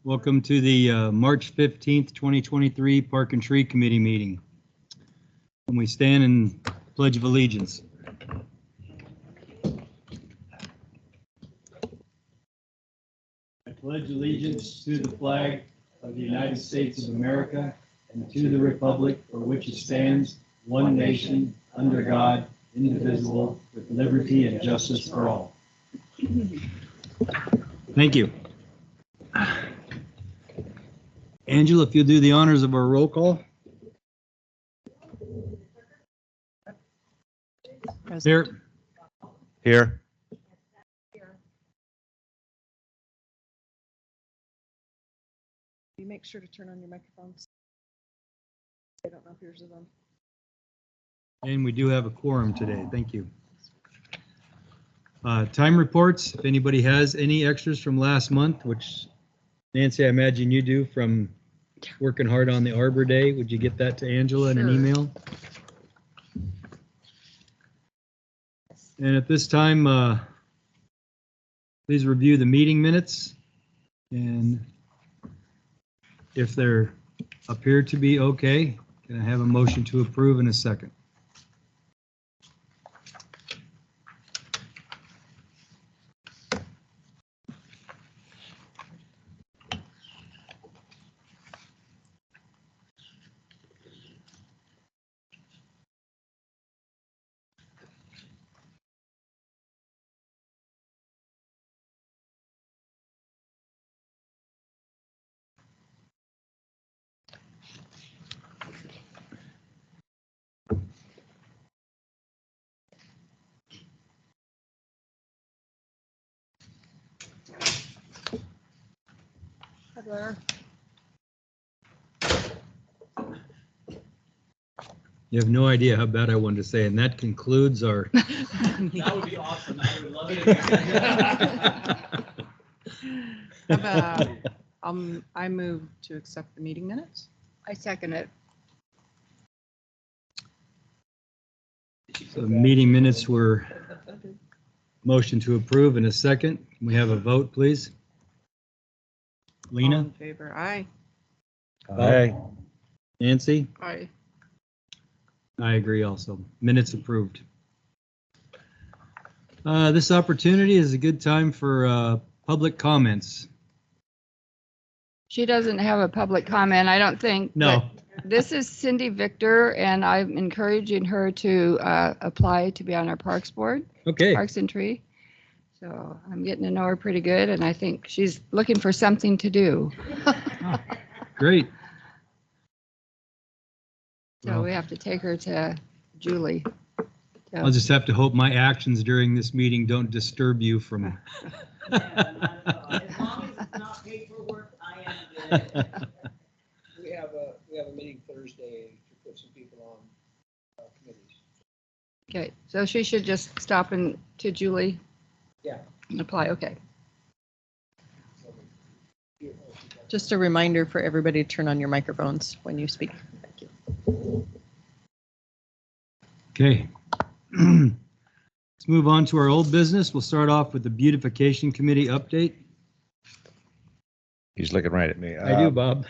Welcome to the March 15th, 2023 Park and Tree Committee meeting. And we stand in Pledge of Allegiance. I pledge allegiance to the flag of the United States of America and to the republic for which it stands, one nation, under God, indivisible, with liberty and justice for all. Thank you. Angela, if you'll do the honors of our roll call. Here. Here. You make sure to turn on your microphones. I don't know if yours is on. And we do have a quorum today. Thank you. Time reports, if anybody has any extras from last month, which Nancy, I imagine you do, from working hard on the Arbor Day. Would you get that to Angela in an email? And at this time, please review the meeting minutes. And if they appear to be okay, can I have a motion to approve in a second? Hi, Blair. You have no idea how bad I wanted to say, and that concludes our. That would be awesome. I would love it. I move to accept the meeting minutes. I second it. So the meeting minutes were motion to approve in a second. Can we have a vote, please? All Lena? in favor? Aye. Aye. Nancy? Aye. I agree also. Minutes approved. This opportunity is a good time for public comments. She doesn't have a public comment, I don't think. No. but This is Cindy Victor, and I'm encouraging her to apply to be on our Parks Board, Okay, Parks and Tree. So I'm getting to know her pretty good, and I think she's looking for something to do. great. So we have to take her to Julie. So- I'll just have to hope my actions during this meeting don't disturb you from. As long as it's not paperwork, I am good. We have a meeting Thursday to put some people on committees. Okay, so she should just stop in to Julie? Yeah. And apply, okay. Just a reminder for everybody to turn on your microphones when you speak. Thank you. Okay. Let's move on to our old business. We'll start off with the Beautification Committee update. He's looking right at me. I do, Bob.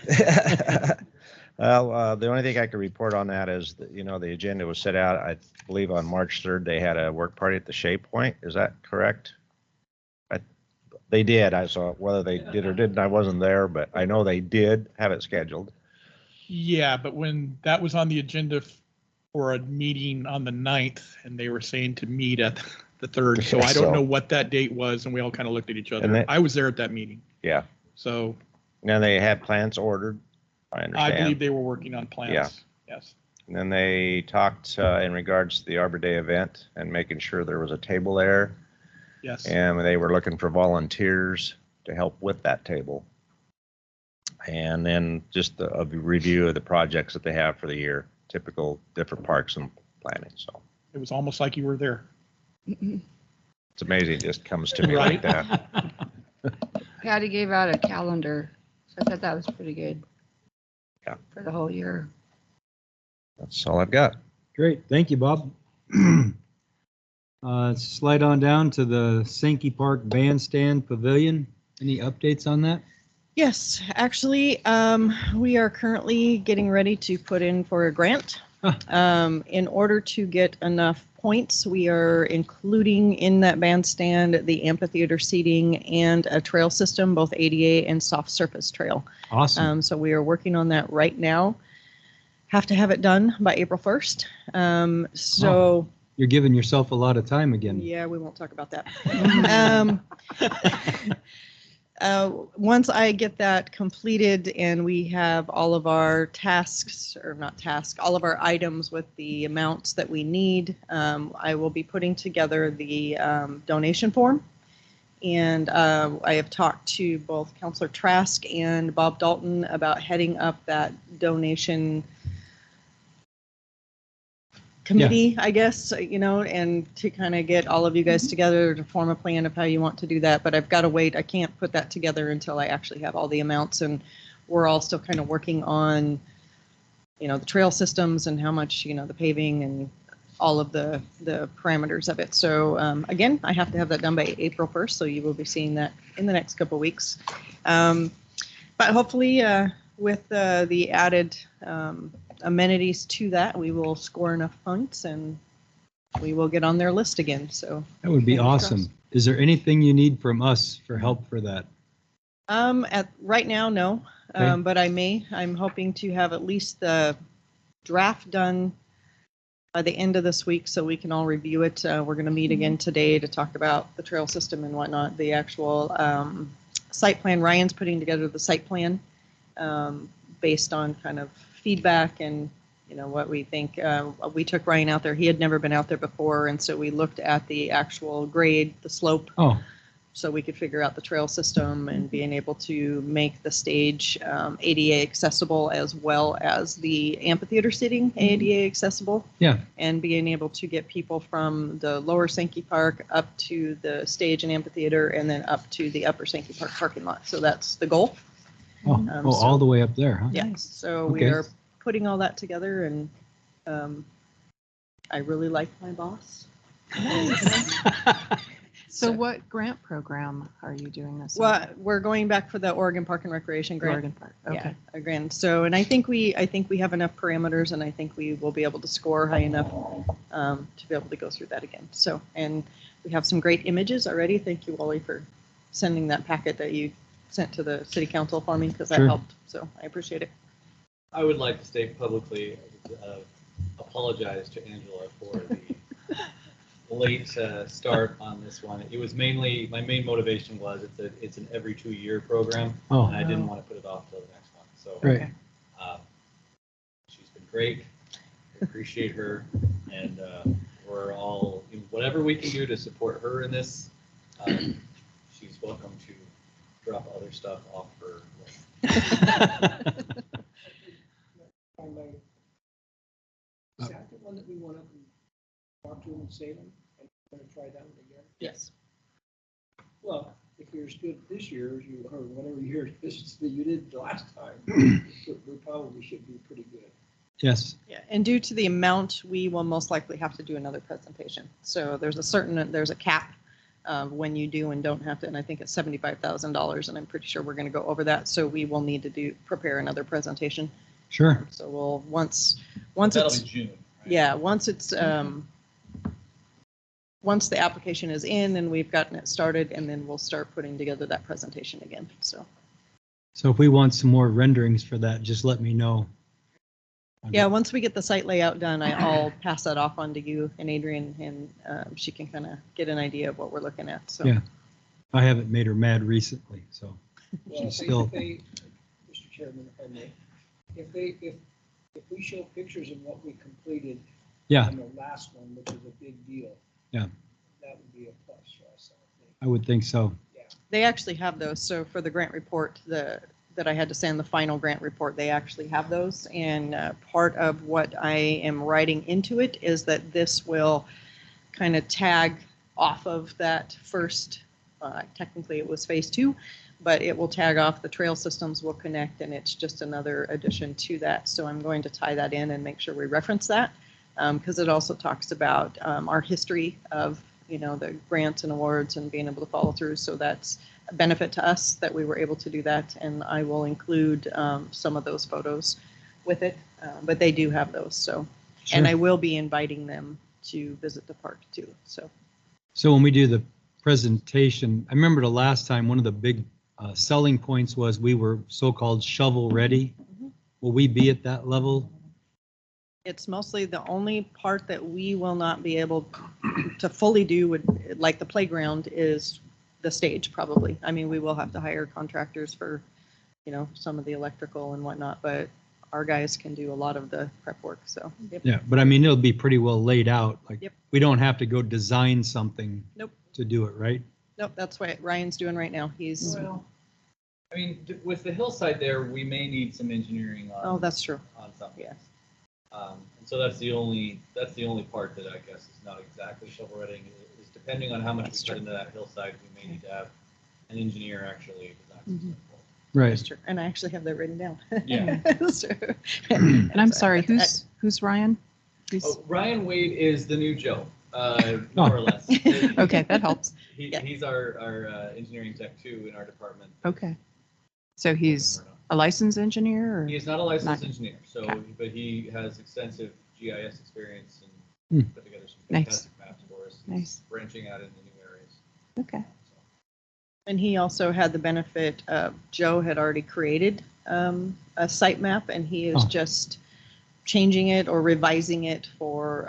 Well, the only thing I can report on that is that, the agenda was set out, I believe on March 3rd, they had a work party at the Shea Point. Is that correct? They did. I saw whether they did or didn't. I wasn't there, but I know they did have it scheduled. Yeah, but when that was on the agenda for a meeting on the 9th, and they were saying to meet at the 3rd, so I don't know what that date was, and we all kind of looked at each other. I was there at that meeting. Yeah. So. Now they had plants ordered, I understand. I believe they were working on plans. Yeah. Yes. And then they talked in regards to the Arbor Day event and making sure there was a table there. Yes. And they were looking for volunteers to help with that table. And then just a review of the projects that they have for the year, typical different parks and planning. So It was almost like you were there. it's amazing. It just comes to me like that. Patty gave out a calendar, so I thought that was pretty good. Yeah. For the whole year. That's all I've got. Great. Thank you, Bob. Slide on down to the Sankey Park Bandstand Pavilion. Any updates on that? Yes, actually, we are currently getting ready to put in for a grant. In order to get enough points, we are including in that bandstand the amphitheater seating and a trail system, both ADA and soft surface trail. Awesome. So we are working on that right now. Have to have it done by April 1st. So You're giving yourself a lot of time again. yeah, we won't talk about that. Once I get that completed and we have all of our tasks, or not tasks, all of our items with the amounts that we need, I will be putting together the donation form. And I have talked to both Councilor Trask and Bob Dalton about heading up that donation committee, I guess, and to kind of get all of you guys together to form a plan of how you want to do that. But I've got to wait. I can't put that together until I actually have all the amounts, and we're all still kind of working on, the trail systems and how much, the paving and all of the parameters of it. So again, I have to have that done by April 1st. So you will be seeing that in the next couple of weeks. But hopefully with the added amenities to that, we will score enough points and we will get on their list again. So That would be fingers awesome. crossed. Is there anything you need from us for help for that? At right now, no. Okay. But I'm hoping to have at least the draft done by the end of this week so we can all review it. We're going to meet again today to talk about the trail system and whatnot, the actual site plan. Ryan's putting together the site plan based on kind of feedback and what we think. We took Ryan out there. He had never been out there before, and so we looked at the actual grade, the slope, Oh, so we could figure out the trail system and being able to make the stage ADA accessible as well as the amphitheater seating ADA accessible. yeah. And being able to get people from the lower Sankey Park up to the stage and amphitheater and then up to the upper Sankey Park parking lot. So that's the goal. Oh, So- all the way up there, huh? Yeah, so we Okay. are putting all that together, and I really like my boss. So what grant program are you doing this? Well, we're going back for the Oregon Park and Recreation in? grant. Oregon Park. Yeah, Okay. a grant. So, and I think we have enough parameters, and I think we will be able to score high enough to be able to go through that again. So, and we have some great images already. Thank you, Wally, for sending that packet that you sent to the city council for me, because that Sure. helped. So I appreciate it. I would like to state publicly, apologize to Angela for the late start on this one. It was mainly, my main motivation was it's an every 2-year program, Oh, and I didn't want to put it off till the next one. So right. She's been great. I appreciate her, and we're all, whatever we can do to support her in this, she's welcome to drop other stuff off her list. Is that the one that we went up and talked to him in Salem? And we're gonna try that one again? Yes. Well, if you're as good this year as you, or whatever year this that you did the last time, we probably should be pretty good. Yes. Yeah, and due to the amount, we will most likely have to do another presentation. So there's a cap of when you do and don't have to, and I think it's $75,000, and I'm pretty sure we're going to go over that. So we will need to prepare another presentation. Sure. So we'll once That'll it's be June, right? yeah once it's once the application is in and we've gotten it started, and then we'll start putting together that presentation again. So So if we want some more renderings for that, just let me know. yeah, once we get the site layout done, I'll pass that off on to you and Adrian, and she can kind of get an idea of what we're looking at. So Yeah. I haven't made her mad recently, so Well, she's if still, they, Mr. Chairman, if I may, if we show pictures of what we completed yeah, on the last one, which is a big deal. Yeah. That would be a plus for us, I think. I would think so. they actually have those. So for the grant report, that I had to send the final grant report, they actually have those. And part of what I am writing into it is that this will kind of tag off of that first, technically it was phase 2, but it will tag off, the trail systems will connect, and it's just another addition to that. So I'm going to tie that in and make sure we reference that, because it also talks about our history of the grants and awards and being able to follow through. So that's a benefit to us that we were able to do that. And I will include some of those photos with it, but they do have those. So, and I will be inviting them to visit the park too. So when we do the presentation, I remember the last time, one of the big selling points was we were so-called shovel ready. Will we be at that level? It's mostly the only part that we will not be able to fully do like the playground is the stage probably. I mean, we will have to hire contractors for, some of the electrical and whatnot, but our guys can do a lot of the prep work. So, yep. Yeah, but I mean, it'll be pretty well laid out. Like, Yep. we don't have to go design something Nope. to do it, right? Nope, that's what Ryan's doing right now. He's, Well, I mean, with the hillside there, we may need some engineering on. oh, that's true. On something. Yeah. And so that's the only part that I guess is not exactly shovel ready. Is depending on how much That's we put true. into that hillside, we may need to have an engineer actually design Mhm. something. Right. That's true. And I actually have that written down. Yeah. That's true. And I'm sorry, who's Ryan? Who's, Oh, Ryan Wade is the new Joe, more or less. okay, that helps. Yeah. He's our engineering tech too in our department. Okay. So he's a licensed engineer or? He is not a licensed Not- engineer, so, Okay. but he has extensive GIS experience and Hmm. put together some Nice. fantastic maps for us. He's Nice. branching out into new areas. Okay. So, And he also had the benefit of Joe had already created a site map and he is Oh. just changing it or revising it for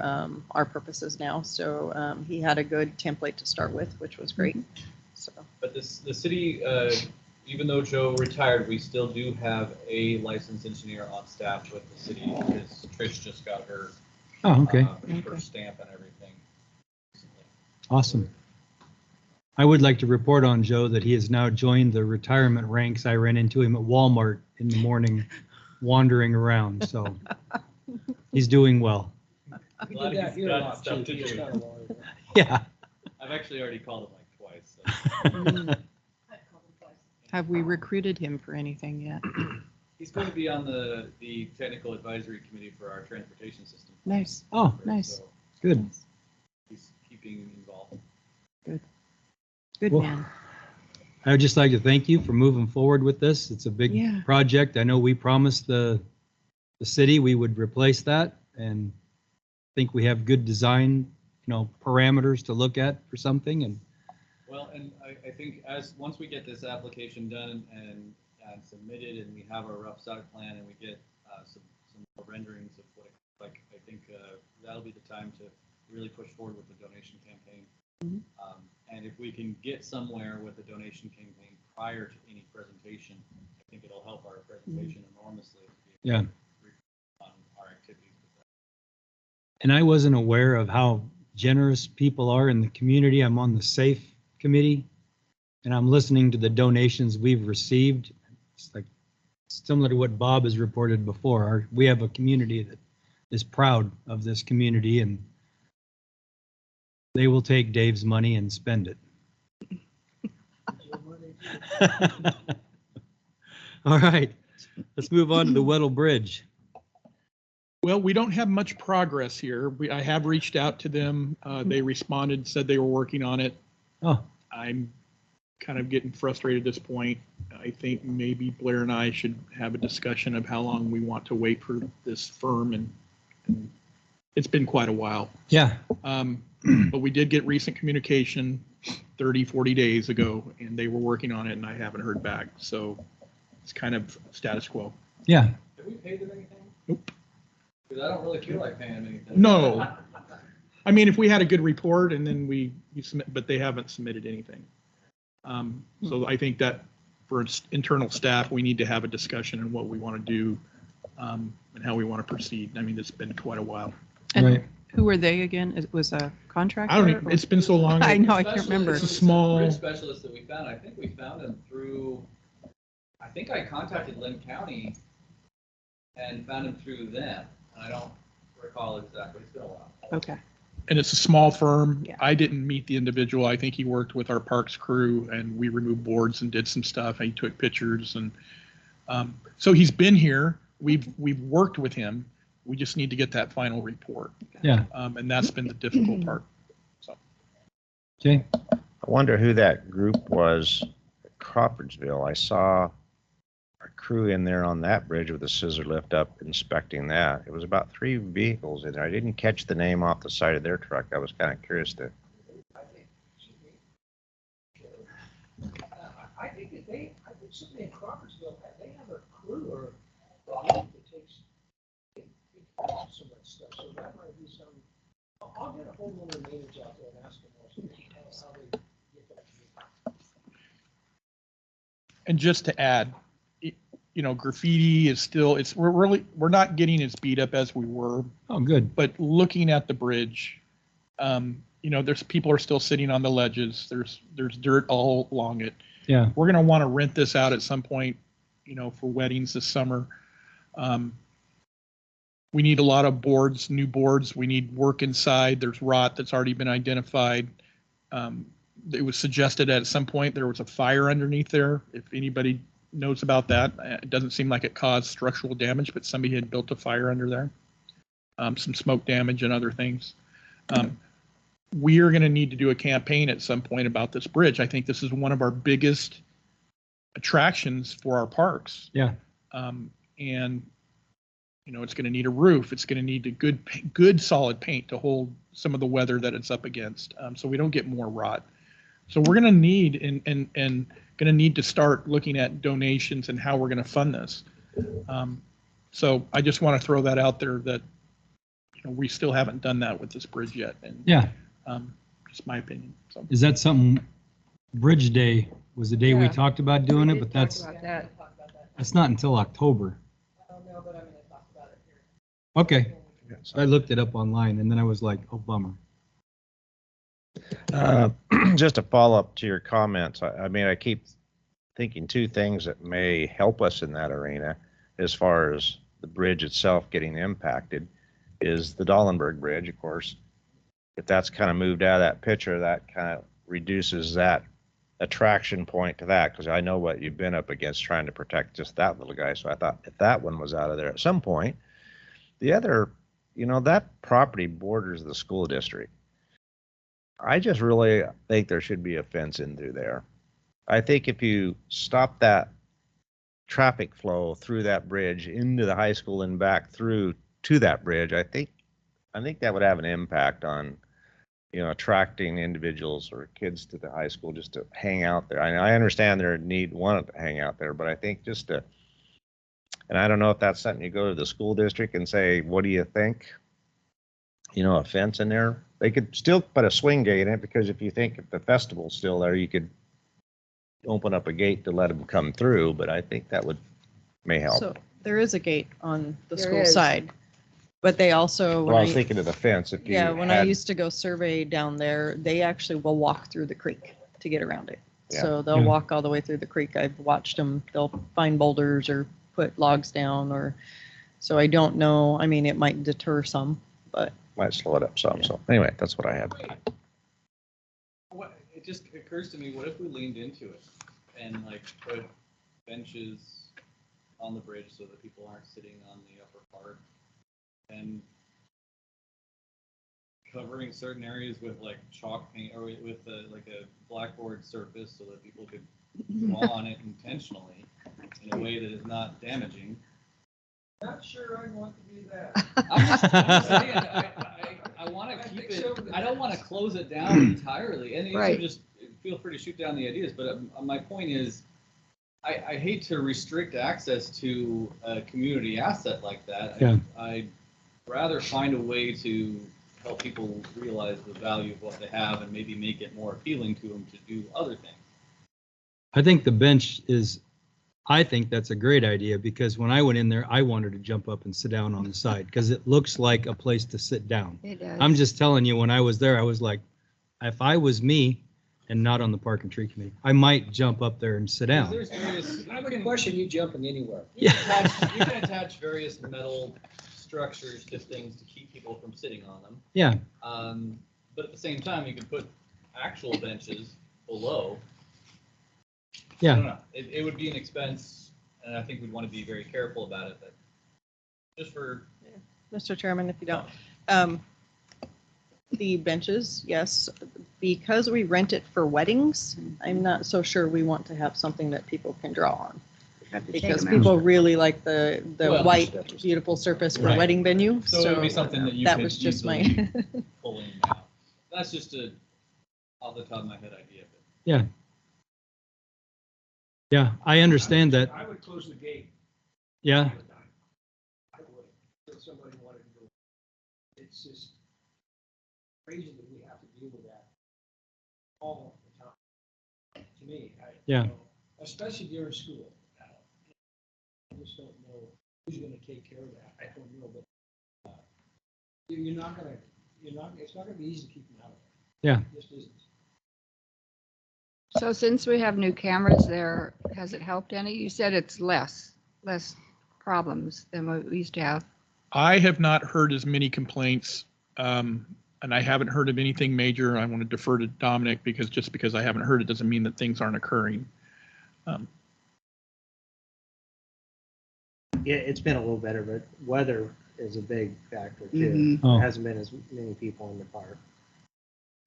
our purposes now. So he had a good template to start with, which was great. So, But the city, even though Joe retired, we still do have a licensed engineer on staff with the city because Trish just got her Oh, okay. her stamp and everything recently. Awesome. I would like to report on Joe that he has now joined the retirement ranks. I ran into him at Walmart in the morning, wandering around, so he's doing well. We Glad did that he's here a got lot stuff too. to He was do. kind of wild. Yeah. I've actually already called him like twice. So. Have we recruited him for anything yet? He's going to be on the technical advisory committee for our transportation system. Nice. Oh, Nice. So good. he's keeping involved. Good Well, man. I would just like to thank you for moving forward with this. It's a big Yeah. project. I know we promised the city we would replace that, and I think we have good design, parameters to look at for something. And Well, and I think once we get this application done and submitted and we have a rough site plan and we get some more renderings of what it looks like, I think that'll be the time to really push forward with the donation campaign. Mhm. And if we can get somewhere with the donation campaign prior to any presentation, I think it'll help our presentation enormously. To be able Yeah. to report on our activities with that. And I wasn't aware of how generous people are in the community. I'm on the SAFE committee, and I'm listening to the donations we've received. It's like similar to what Bob has reported before. We have a community that is proud of this community, and they will take Dave's money and spend it. All right, let's move on to the Weddell Bridge. Well, we don't have much progress here. I have reached out to them. They responded, said they were working on it. Oh, I'm kind of getting frustrated at this point. I think maybe Blair and I should have a discussion of how long we want to wait for this firm, and it's been quite a while. yeah. But we did get recent communication 30, 40 days ago, and they were working on it, and I haven't heard back. So it's kind of status quo. Yeah. Did we pay them anything? Nope. Because I don't really feel like paying them anything. No. I mean, if we had a good report and then we submit, but they haven't submitted anything. So I think that for internal staff, we need to have a discussion on what we want to do and how we want to proceed. I mean, it's been quite a while. And Right. who are they again? It was a contractor? I don't even, it's been so long. I know, I can't remember. It's a small- Bridge specialist that we found. I think we found him through. I think I contacted Lynn County and found him through them. I don't recall exactly. It's been a while. Okay. And it's a small firm. Yeah. I didn't meet the individual. I think he worked with our parks crew, and we removed boards and did some stuff. And he took pictures, and so he's been here. We've worked with him. We just need to get that final report, Yeah. and that's been the difficult part. So Okay, I wonder who that group was at Crawfordsville. I saw a crew in there on that bridge with a scissor lift up inspecting that. It was about 3 vehicles in there. I didn't catch the name off the side of their truck. I was kind of curious to. I think somebody in Crawfordsville, they have a crew or a unit that takes some of that stuff, so that might be some, I'll get a hold of one of the natives out there and ask them how they get that. And just to add, graffiti is still, we're not getting as beat up as we were, oh, good. but looking at the bridge, there's people are still sitting on the ledges. There's dirt all along it. Yeah, We're going to want to rent this out at some point, for weddings this summer. We need a lot of boards, new boards. We need work inside. There's rot that's already been identified. It was suggested at some point there was a fire underneath there. If anybody knows about that, it doesn't seem like it caused structural damage, but somebody had built a fire under there. Some smoke damage and other things. We are going to need to do a campaign at some point about this bridge. I think this is one of our biggest attractions for our parks. yeah, And it's going to need a roof. It's going to need a good solid paint to hold some of the weather that it's up against, so we don't get more rot. So we're going to need and going to need to start looking at donations and how we're going to fund this. So I just want to throw that out there that we still haven't done that with this bridge yet. And yeah. Just my opinion. So Is that something, Bridge Day was the day we Yeah. talked about doing We it, did but talk that's about that. not until October. I don't know, but I'm gonna talk about it here. Okay, I looked it up online and then I was like, oh, bummer. Just to follow up to your comments, I mean, I keep thinking two things that may help us in that arena as far as the bridge itself getting impacted is the Dollenberg Bridge, of course. If that's kind of moved out of that picture, that kind of reduces that attraction point to that, because I know what you've been up against trying to protect just that little guy. So I thought if that one was out of there at some point, the other, that property borders the school district. I just really think there should be a fence in through there. I think if you stop that traffic flow through that bridge into the high school and back through to that bridge, I think that would have an impact on, attracting individuals or kids to the high school just to hang out there. I understand their need, wanted to hang out there, but I think and I don't know if that's something you go to the school district and say, what do you think? A fence in there. They could still put a swing gate in it, because if you think if the festival's still there, you could open up a gate to let them come through, but I think that may help. So there is a gate on the There school is. side, but they also, Well, I was thinking of the fence. If you when I had- used to go survey down there, they actually will walk through the creek to get around it. Yeah. So they'll Yeah. walk all the way through the creek. I've watched them. They'll find boulders or put logs down so I don't know. I mean, it might deter some, but might slow it up some. Yeah. So anyway, that's what I had. It just occurs to me, what if we leaned into it and put benches on the bridge so that people aren't sitting on the upper part, and covering certain areas with chalk paint or with a blackboard surface so that people could draw on it intentionally in a way that is not damaging. Not sure I want to do that. I'm just saying, I want to keep it, I don't want to close it down entirely. And you Right. can just feel free to shoot down the ideas, but my point is, I hate to restrict access to a community asset like that. Yeah. I'd rather find a way to help people realize the value of what they have and maybe make it more appealing to them to do other things. I think the bench I think that's a great idea, because when I went in there, I wanted to jump up and sit down on the side because it looks like a place to sit down. It does. I'm just telling you, when I was there, I was like, if I was me and not on the Park and Tree Committee, I might jump up there and sit down. There's various, I would question you jumping anywhere. you can attach various metal structures to things to keep people from sitting on them. Yeah, But at the same time, you can put actual benches below. I don't yeah. know. It would be an expense, and I think we'd want to be very careful about it, but just for, Mr. Chairman, if you don't. The benches, yes. Because we rent it for weddings, I'm not so sure we want to have something that people can draw on. Have to take Because them out. people really like the Well, white, beautiful surface for Right. wedding venue. So it would be something that you that could was just my. easily pull in and out. That's just a off the top of my head idea. But Yeah. Yeah, I understand that. I would close the gate. Yeah, I would, if somebody wanted to do it. It's just crazy that we have to deal with that all the time. To me, Yeah. Especially during school. I just don't know who's gonna take care of that. I don't know, but you're not gonna, it's not gonna be easy to keep them out of there. yeah. It just isn't. So since we have new cameras there, has it helped any? You said it's less problems than what we used to have. I have not heard as many complaints, and I haven't heard of anything major. I want to defer to Dominic because just because I haven't heard it doesn't mean that things aren't occurring. Yeah, it's been a little better, but weather is a big factor too. Mhm. Oh. There hasn't been as many people in the park.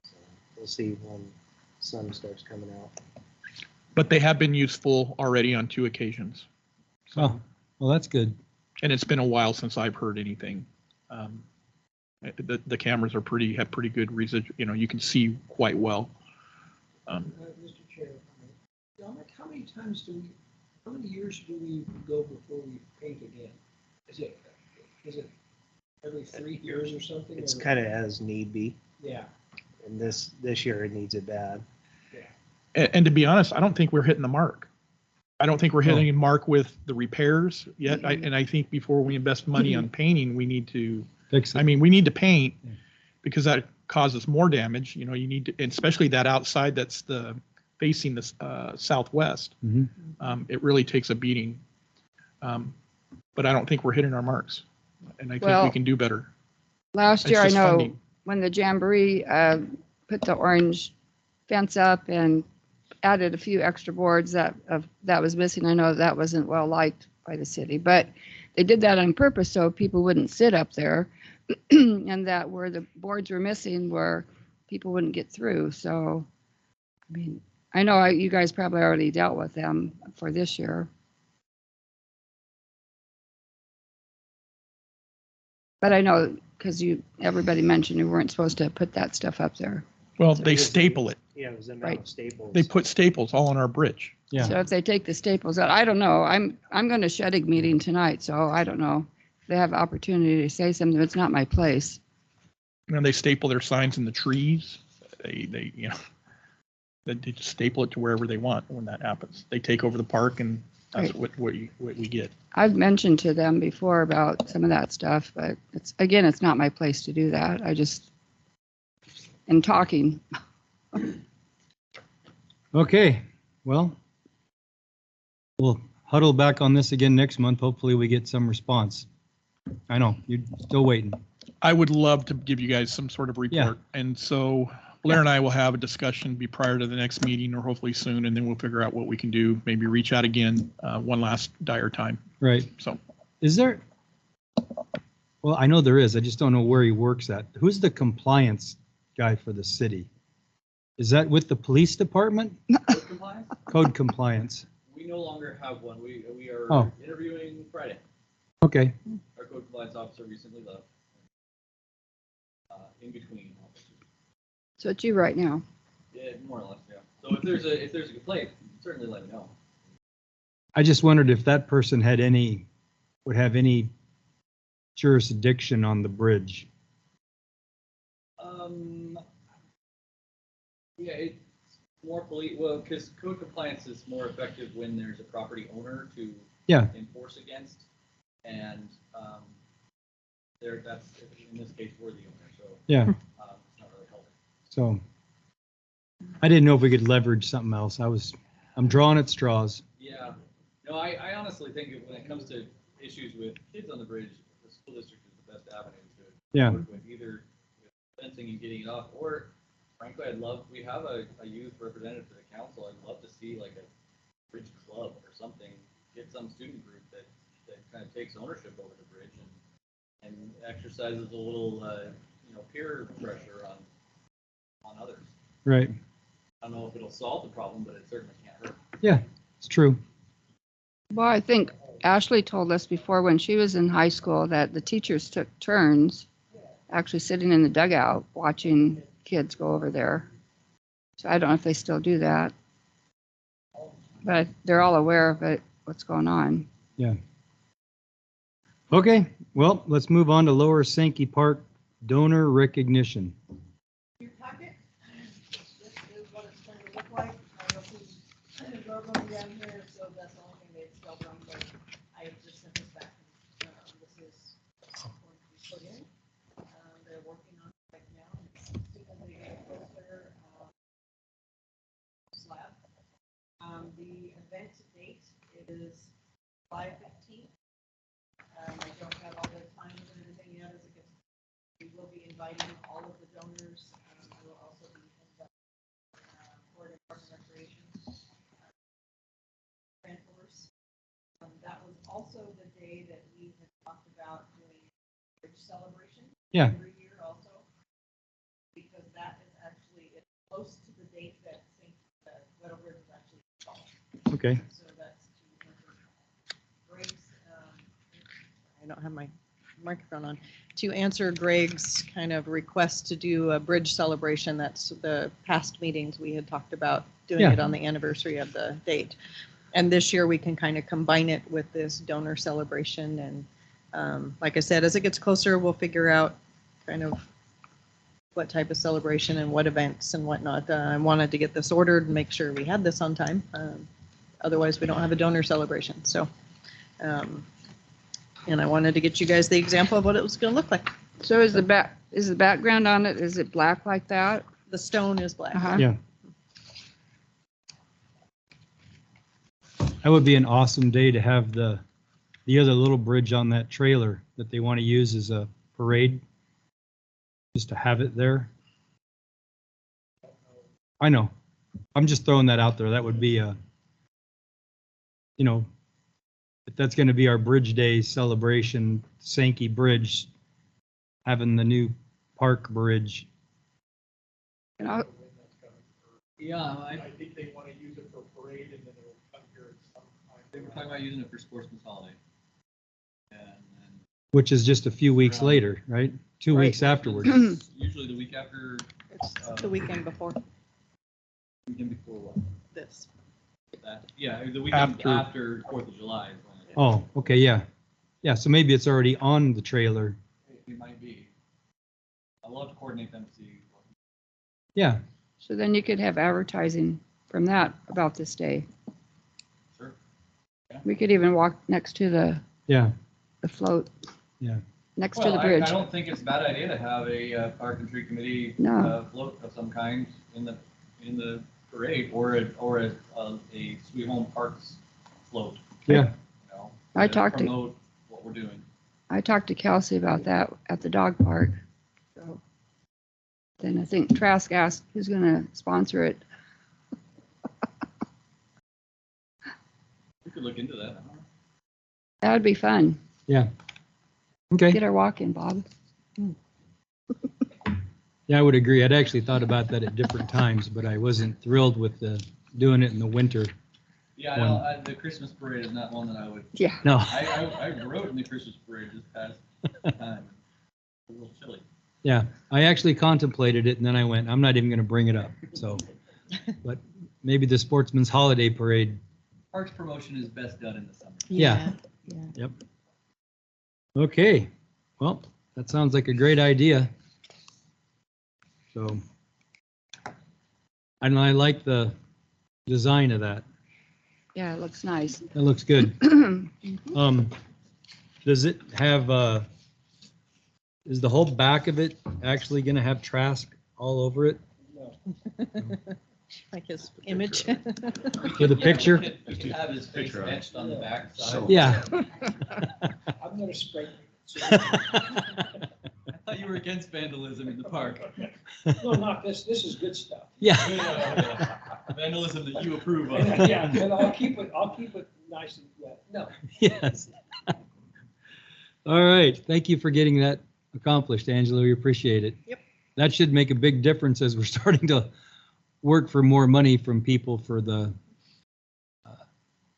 So we'll see when sun starts coming out. But they have been useful already on 2 occasions. So, Oh, well, that's good. and it's been a while since I've heard anything. The cameras have pretty good residual, you can see quite well. Mr. Chair, Dominic, how many years do we go before we paint again? Is it every 3 years or something? It's or- kind of as need be, Yeah, and this year it needs it bad. And to be honest, I don't think we're hitting the mark. I don't think we're hitting a mark with the repairs yet. And I think before we invest money on painting, we need to, Fix it. we need to paint Yeah. because that causes more damage. You need to, and especially that outside that's facing the southwest. Mhm. It really takes a beating. But I don't think we're hitting our marks. And I think Well, we can do better. Last It's year, I just know funding. when the Jamboree put the orange fence up and added a few extra boards that was missing. I know that wasn't well liked by the city, but they did that on purpose so people wouldn't sit up there, and that where the boards were missing, where people wouldn't get through. So, I know you guys probably already dealt with them for this year. But I know because everybody mentioned you weren't supposed to put that stuff up there. Well, So they it was- staple it. Yeah, it was the amount Right. of staples. They put staples all on our bridge. Yeah. So if they take the staples out, I don't know. I'm going to Sheddig meeting tonight, so I don't know if they have opportunity to say something. It's not my place. And they staple their signs in the trees. They just staple it to wherever they want when that happens. They take over the park and that's Right. what we get. I've mentioned to them before about some of that stuff, but it's not my place to do that. I just am talking. Okay, well, we'll huddle back on this again next month. Hopefully we get some response. I know, you're still waiting. I would love to give you guys some sort of report. And so Blair and I will have a discussion be prior to the next meeting or hopefully soon, and then we'll figure out what we can do. Maybe reach out again one last dire time. Right. So Is there, well, I know there is. I just don't know where he works at. Who's the compliance guy for the city? Is that with the police department? code compliance? Code compliance. We no longer have one. We are Oh. interviewing Friday. Okay, Our code compliance officer recently left. In between officers. So it's you right now. Yeah, more or less, yeah. So if there's a complaint, certainly let me know. I just wondered if that person would have any jurisdiction on the bridge. Yeah, it's more well, because code compliance is more effective when there's a property owner to Yeah. enforce against, and that's in this case we're the owner, so Yeah, it's not really helping. so I didn't know if we could leverage something else. I'm drawing at straws. Yeah, no, I honestly think when it comes to issues with kids on the bridge, the school district is the best avenue to Yeah. work with, either with fencing and getting it off, or frankly, we have a youth representative to the council. I'd love to see like a bridge club or something, get some student group that kind of takes ownership over the bridge and exercises a little, peer pressure on others. Right. I don't know if it'll solve the problem, but it certainly can't hurt. Yeah, it's true. Well, I think Ashley told us before when she was in high school that the teachers took turns actually sitting in the dugout watching kids go over there. So I don't know if they still do that. But they're all aware of it, what's going on. Yeah. Okay, well, let's move on to Lower Sankey Park donor recognition. Your packet, this is what it's going to look like. I don't see any logo down here, so that's the only thing they've spelled wrong, but I just sent this back. This is going to be put in. They're working on it right now. As soon as they get closer, slab. The event date is 5/15. I don't have all the times and everything yet as it gets. We will be inviting all of the donors. We will also be inviting Florida Department of Recreation, Grand Force. That was also the day that we had talked about doing a bridge celebration. Yeah. Every year also, because that is actually it's close to the date that Weddell Bridge is actually installed. Okay. So that's to Greg's. I don't have my microphone on. To answer Greg's kind of request to do a bridge celebration, that's the past meetings we had talked about doing Yeah. it on the anniversary of the date. And this year we can kind of combine it with this donor celebration. And like I said, as it gets closer, we'll figure out kind of what type of celebration and what events and whatnot. I wanted to get this ordered and make sure we had this on time. Otherwise, we don't have a donor celebration. So, and I wanted to get you guys the example of what it was going to look like. So is the background on it, is it black like that? The stone is black. Uh-huh. Yeah. That would be an awesome day to have the other little bridge on that trailer that they want to use as a parade. Just to have it there. I know. I'm just throwing that out there. That would be a, if that's going to be our Bridge Day celebration, Sankey Bridge, having the new park bridge. And I'll- Yeah, I think they want to use it for parade and then it'll come here at some time. they were talking about using it for Sportsman's Holiday. And Which is just a few weeks later, right? 2 Right. weeks afterwards. usually the week after, It's the weekend before weekend before what? this. That, yeah, the weekend After. after 4th of July is when it. Oh, okay, yeah. Yeah, so maybe it's already on the trailer. It might be. I'd love to coordinate them to see. Yeah, So then you could have advertising from that about this day. Sure. We could even walk next to yeah, the float. Yeah. Next to Well, the I bridge. don't think it's a bad idea to have a park and tree committee No. float of some kind in the parade or a Sweet Home Parks float. yeah. I to talked to- promote what we're doing. I talked to Kelsey about that at the dog park. So then I think Trask asked who's going to sponsor it. We could look into that. I don't know. That would be fun. Yeah. Okay. Get our walk in, Bob. Yeah, I would agree. I'd actually thought about that at different times, but I wasn't thrilled with doing it in the winter. Yeah, I know, the Christmas parade is not one that I would. Yeah. No. I rode in the Christmas parade this past time. A little chilly. Yeah, I actually contemplated it and then I went, I'm not even going to bring it up. So, but maybe the Sportsman's Holiday Parade. Parks promotion is best done in the summer. Yeah. Yep. Okay. Well, that sounds like a great idea. So, and I like the design of that. Yeah, it looks nice. That looks good. Does it have, is the whole back of it actually going to have Trask all over it? Like his image. With a picture? We could have his face etched on the back side. Yeah. I'm gonna spray. I thought you were against vandalism in the park. No, not this. This is good stuff. Yeah. Vandalism that you approve of. Yeah, and I'll keep it nice and wet. No. Yes. All right. Thank you for getting that accomplished, Angela. We appreciate it. Yep. That should make a big difference as we're starting to work for more money from people for the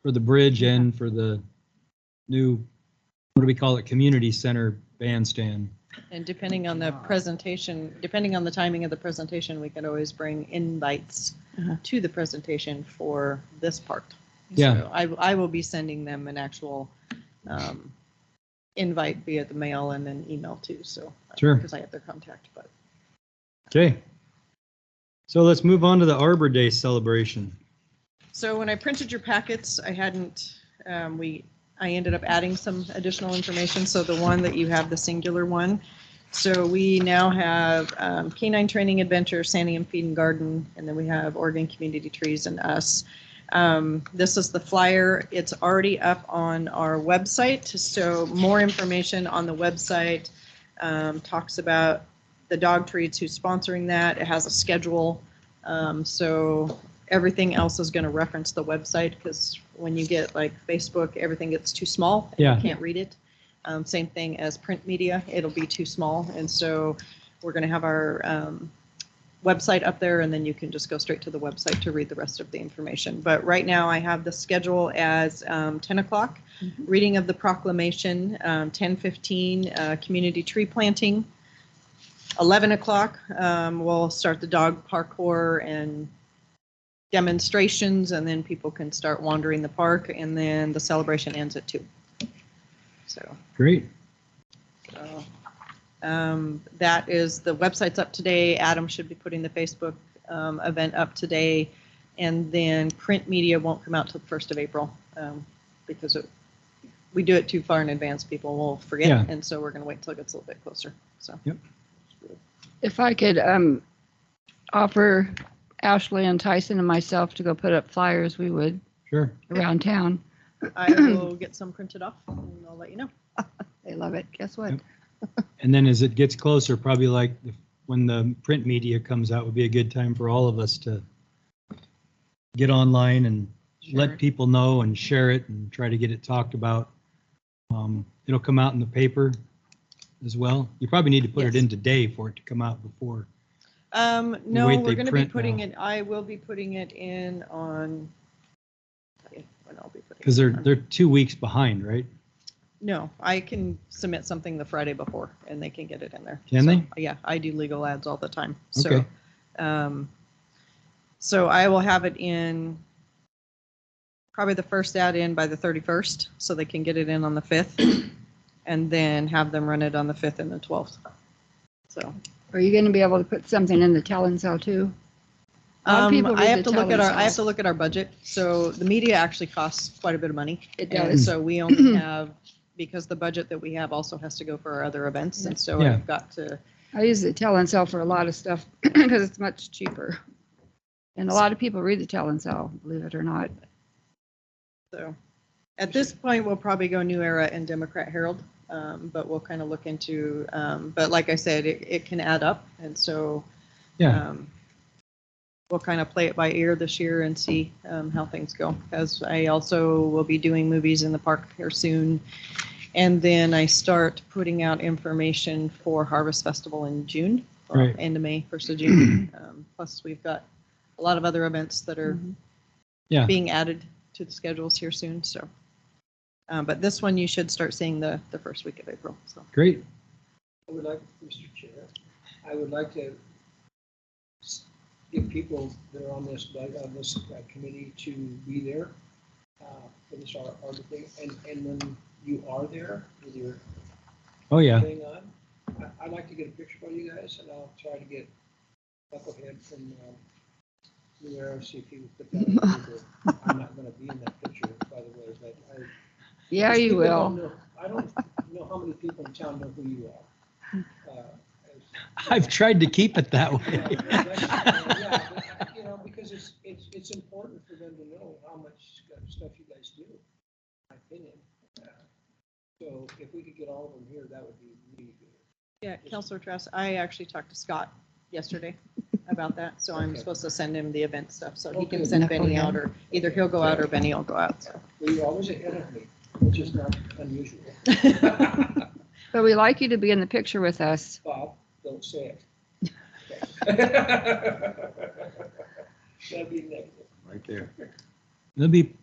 bridge and for the new, what do we call it, community center bandstand. And depending on the presentation, depending on the timing of the presentation, we can always bring invites to the presentation for this part. Yeah. So I will be sending them an actual invite via the mail and then email too. So Sure. because I have their contact, but Okay. So let's move on to the Arbor Day celebration. so when I printed your packets, I hadn't I ended up adding some additional information. So the one that you have, the singular one. So we now have Canine Training Adventure, Sandy and Feed and Garden, and then we have Oregon Community Trees and us. This is the flyer. It's already up on our website. So more information on the website talks about the dog treats, who's sponsoring that. It has a schedule. So everything else is going to reference the website, because when you get like Facebook, everything gets too small. And Yeah. You can't read it. Same thing as print media. It'll be too small. And so we're going to have our website up there, and then you can just go straight to the website to read the rest of the information. But right now I have the schedule as 10 o'clock, reading of the proclamation, 10:15, community tree planting. 11 o'clock, we'll start the dog parkour and demonstrations, and then people can start wandering the park, and then the celebration ends at 2. So. Great. That is, the website's up today. Adam should be putting the Facebook event up today, and then print media won't come out till the 1st of April because we do it too far in advance. People will forget, Yeah. and so we're going to wait till it gets a little bit closer. So. Yep. If I could offer Ashley and Tyson and myself to go put up flyers, we would Sure. around town. I will get some printed off, and I'll let you know. They love it. Guess what? Yep. And then as it gets closer, probably like when the print media comes out, would be a good time for all of us to get online and let people know and share it and try to get it talked about. It'll come out in the paper as well. You probably need to put it Yes. in today for it to come out before. No, Wait, we're they going to be print putting now. it, I will be putting it in on, I'll tell you when I'll be putting Because it on. they're 2 weeks behind, right? No, I can submit something the Friday before and they can get it in there. Can So, they? Yeah, I do legal ads all the time. Okay. So I will have it in, probably the first ad in by the 31st, so they can get it in on the 5th, and then have them run it on the 5th and the 12th. So. Are you going to be able to put something in the Talon cell too? A lot of people I read have the to look at Talon I have Cell. to look at our budget. So the media actually costs quite a bit of money. It And does. so we only have, because the budget that we have also has to go for our other events. And so Yeah. I've got to, I use the Talon Cell for a lot of stuff because it's much cheaper. And a lot of people read the Talon Cell, believe it or not. so at this point, we'll probably go New Era and Democrat Herald. But we'll kind of look into, but like I said, it can add up. And so Yeah. we'll kind of play it by ear this year and see how things go. Because I also will be doing movies in the park here soon. And then I start putting out information for Harvest Festival in June, or Right. end of May, 1st of June. Plus, we've got a lot of other events that are Yeah. being added to the schedules here soon. So, but this one you should start seeing the first week of April. So. Great. I would like, Mr. Chair, I would like to give people that are on this committee to be there for this Arbor thing. And when you are there with your Oh, yeah. thing on, I'd like to get a picture for you guys, and I'll try to get Knucklehead from New Era, see if he would put that on. I'm not going to be in that picture, by the way, but Yeah, because you people don't will. know- I don't know how many people in town know who you are. I've tried to keep it that way. Yeah, but, you know, because it's important for them to know how much stuff you guys do, in my opinion. So if we could get all of them here, that would be really good. Yeah, Counselor Trask, I actually talked to Scott yesterday about that, so I'm Okay. supposed to send him the event stuff, so he Okay. can send Benny out, or either he'll go out or Benny will go out, so. Well, you're always ahead of me, which is not unusual. But we like you to be in the picture with us. Bob, don't say it. That'd be negative. Right there. It'll be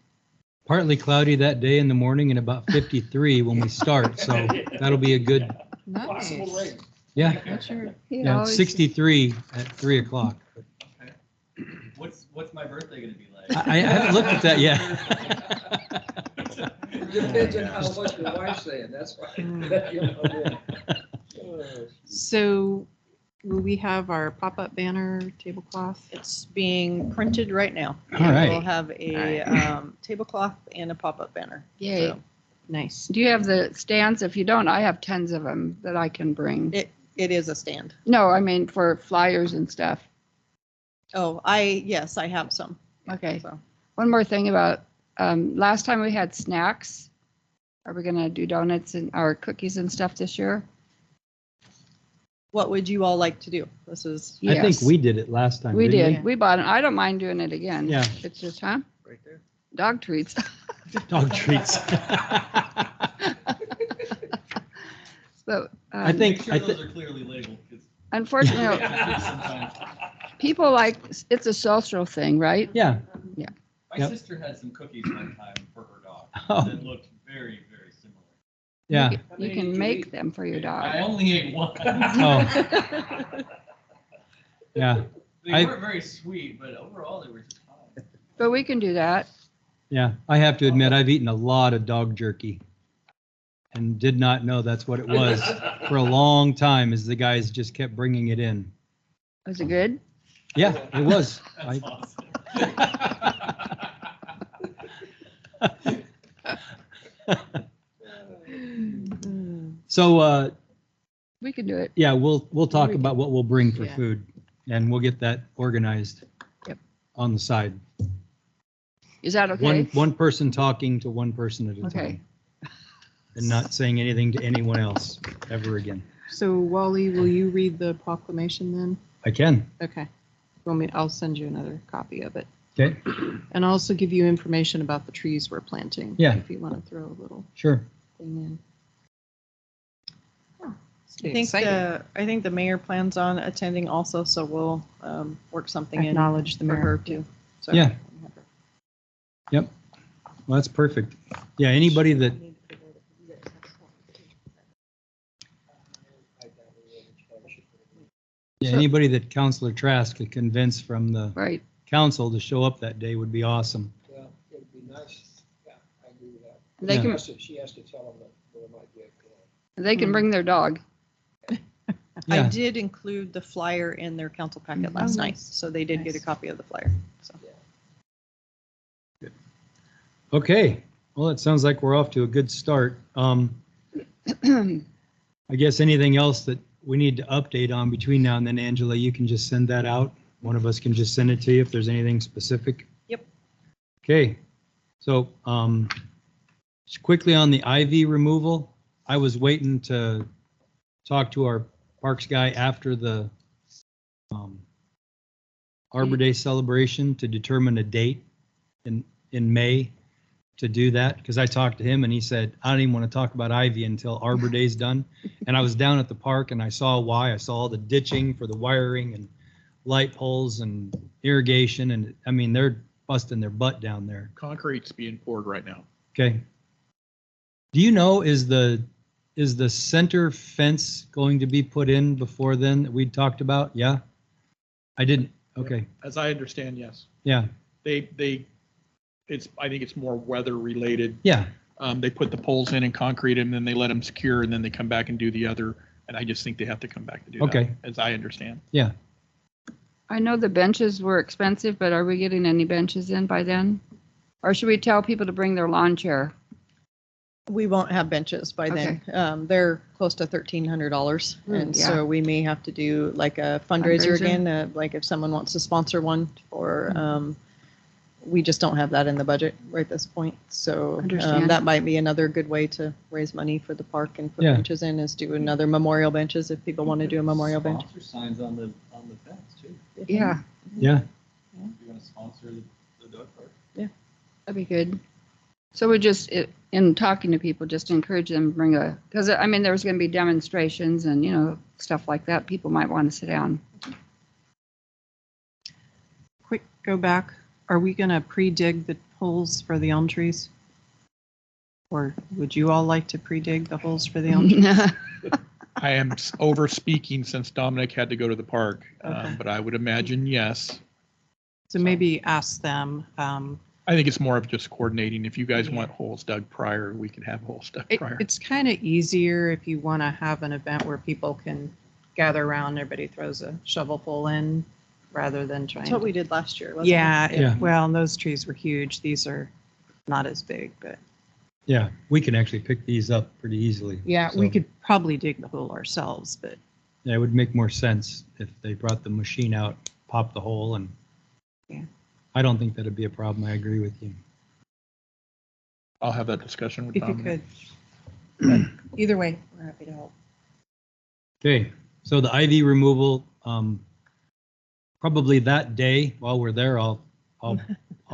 partly cloudy that day in the morning and about 53 when we start, so that'll be a good, Possible Nice. rain. yeah, That's your- He yeah, always- 63 at 3 o'clock. What's my birthday gonna be like? I haven't looked at that yet. Depends on how much your wife's saying, that's why. You know, yeah. So will we have our pop-up banner tablecloth? It's being printed right now. All right. We'll have a tablecloth and a pop-up banner. Yay. So Nice. Do you have the stands? If you don't, I have tons of them that I can bring. It is a stand. No, I mean for flyers and stuff. Oh, yes, I have some. Okay. So One more thing about, last time we had snacks. Are we gonna do donuts and, or cookies and stuff this year? what would you all like to do? This is, I think Yes. we did it last time. We didn't did. We bought it. I don't mind doing it again. Yeah. It's just, huh? Right there. Dog treats. Dog treats. But, I um, think- Make sure those are clearly labeled, 'cause unfortunately, sometimes- people like, it's a social thing, right? Yeah. My Yep. sister had some cookies one time for her dog Oh, that looked very, very similar. yeah. You can make them for your I dog. only ate one. Oh, yeah. They I- weren't very sweet, but overall they were just fine. But we can do that. Yeah. I have to admit, I've eaten a lot of dog jerky and did not know that's what it was for a long time as the guys just kept bringing it in. Was it good? Yeah, it was. That's I, awesome. so, We can do it. yeah, we'll talk We about can- what we'll bring for yeah. food and we'll get that organized. Yep. On the side. Is that okay? One person talking to one person at a Okay. time. And not saying anything to anyone else ever again. So Wally, will you read the proclamation then? I can. Okay. I'll send you another copy of it. Okay, And I'll also give you information about the trees we're planting. Yeah. If you want to throw a little sure. thing in. Oh, it's I think exciting. I think the mayor plans on attending also, so we'll work something in Acknowledge the for mayor. her too. So Yeah. Well, that's perfect. Yeah, anybody that, yeah, anybody that Counselor Trask could convince from the Right. council to show up that day would be awesome. Well, it'd be nice. Yeah, I agree with that. They Yeah. can, She has to tell them that there might be a. they can bring their dog. I Yeah, did include the flyer in their council packet last night, so they did get a Nice. copy of the flyer. So okay. Well, it sounds like we're off to a good start. I guess anything else that we need to update on between now and then, Angela, you can just send that out. One of us can just send it to you if there's anything specific. Yep. Okay, so just quickly on the ivy removal, I was waiting to talk to our parks guy after the Arbor Day celebration to determine a date in May to do that, because I talked to him and he said, I don't even want to talk about ivy until Arbor Day's done. And I was down at the park and I saw why. I saw all the ditching for the wiring and light poles and irrigation. And I mean, they're busting their butt down there. Concrete's being poured right now. Okay. Do you know, is the center fence going to be put in before then that we talked about? Yeah? I didn't. Okay. As I understand, yes. Yeah. I think it's more weather related. Yeah. They put the poles in and concrete them, then they let them secure, and then they come back and do the other. And I just think they have to come back to do that. Okay. As I understand. Yeah. I know the benches were expensive, but are we getting any benches in by then? Or should we tell people to bring their lawn chair? we won't have benches by then. They're close to $1,300. And yeah. so we may have to do like a fundraiser Fundraiser. again, like if someone wants to sponsor one or, we just don't have that in the budget right this point. So Understand. that might be another good way to raise money for the park and put Yeah. benches in, is do another memorial benches if people want to do a memorial bench. Sponsor signs on the fence too. Yeah, Yeah. If you're gonna sponsor the dog park. that'd be good. So we just, in talking to people, just encourage them to bring because I mean, there's going to be demonstrations and, stuff like that. People might want to sit down. Quick, go back. Are we going to pre-dig the holes for the elm trees? Or would you all like to pre-dig the holes for the elm trees? I am over speaking since Dominic had to go to the park, Okay. but I would imagine yes. So maybe ask them. I think it's more of just coordinating. If you guys want holes dug prior, we can have holes dug prior. It's kind of easier if you want to have an event where people can gather around, everybody throws a shovelful in rather than trying. That's what to- we did last year, wasn't it? Yeah, Yeah. well, and those trees were huge. These are not as big, but Yeah, we can actually pick these up pretty easily. yeah, we So, could probably dig the hole ourselves, but Yeah, it would make more sense if they brought the machine out, popped the hole, and Yeah. I don't think that'd be a problem. I agree with you. I'll have that discussion with if you Dominic. could. Either way, we're happy to help. Okay, so the ivy removal, probably that day while we're there, I'll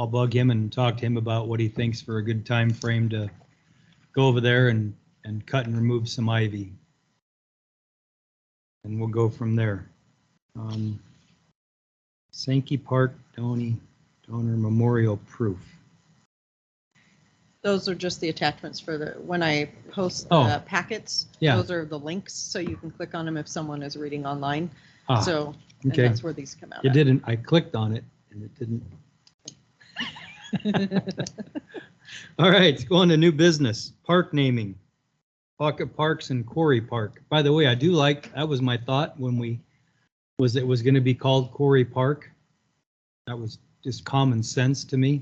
bug him and talk to him about what he thinks for a good time frame to go over there and cut and remove some ivy. And we'll go from there. Sankey Park Donor Memorial Proof. Those are just the attachments for when I post Oh. the packets. Yeah. Those are the links, so you can click on them if someone is reading online. Ah, So, and okay. that's where these come out. It at. didn't, I clicked on it and it didn't. All right, going to new business, park naming. Pocket Parks and Quarry Park. By the way, I do like, that was my thought when it was going to be called Quarry Park. That was just common sense to me.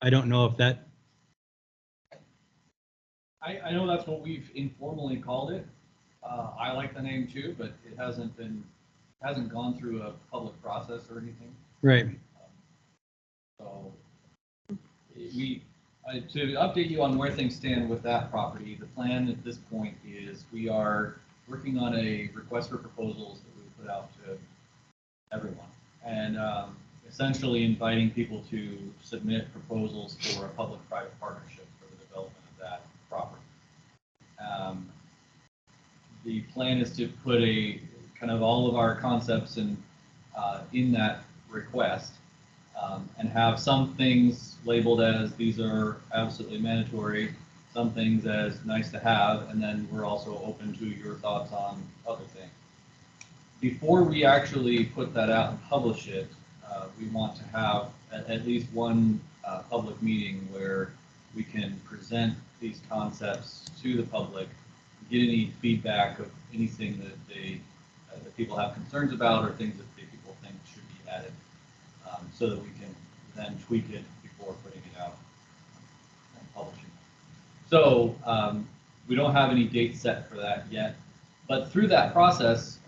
I don't know if that, I know that's what we've informally called it. I like the name too, but it hasn't gone through a public process or anything. right, So to update you on where things stand with that property, the plan at this point is we are working on a request for proposals that we put out to everyone. And essentially inviting people to submit proposals for a public-private partnership for the development of that property. The plan is to put a kind of all of our concepts in that request. And have some things labeled as these are absolutely mandatory, some things as nice to have, and then we're also open to your thoughts on other things. Before we actually put that out and publish it, we want to have at least one public meeting where we can present these concepts to the public, get any feedback of anything that people have concerns about or things that people think should be added. So that we can then tweak it before putting it out and publishing it. So we don't have any date set for that yet, but through that process,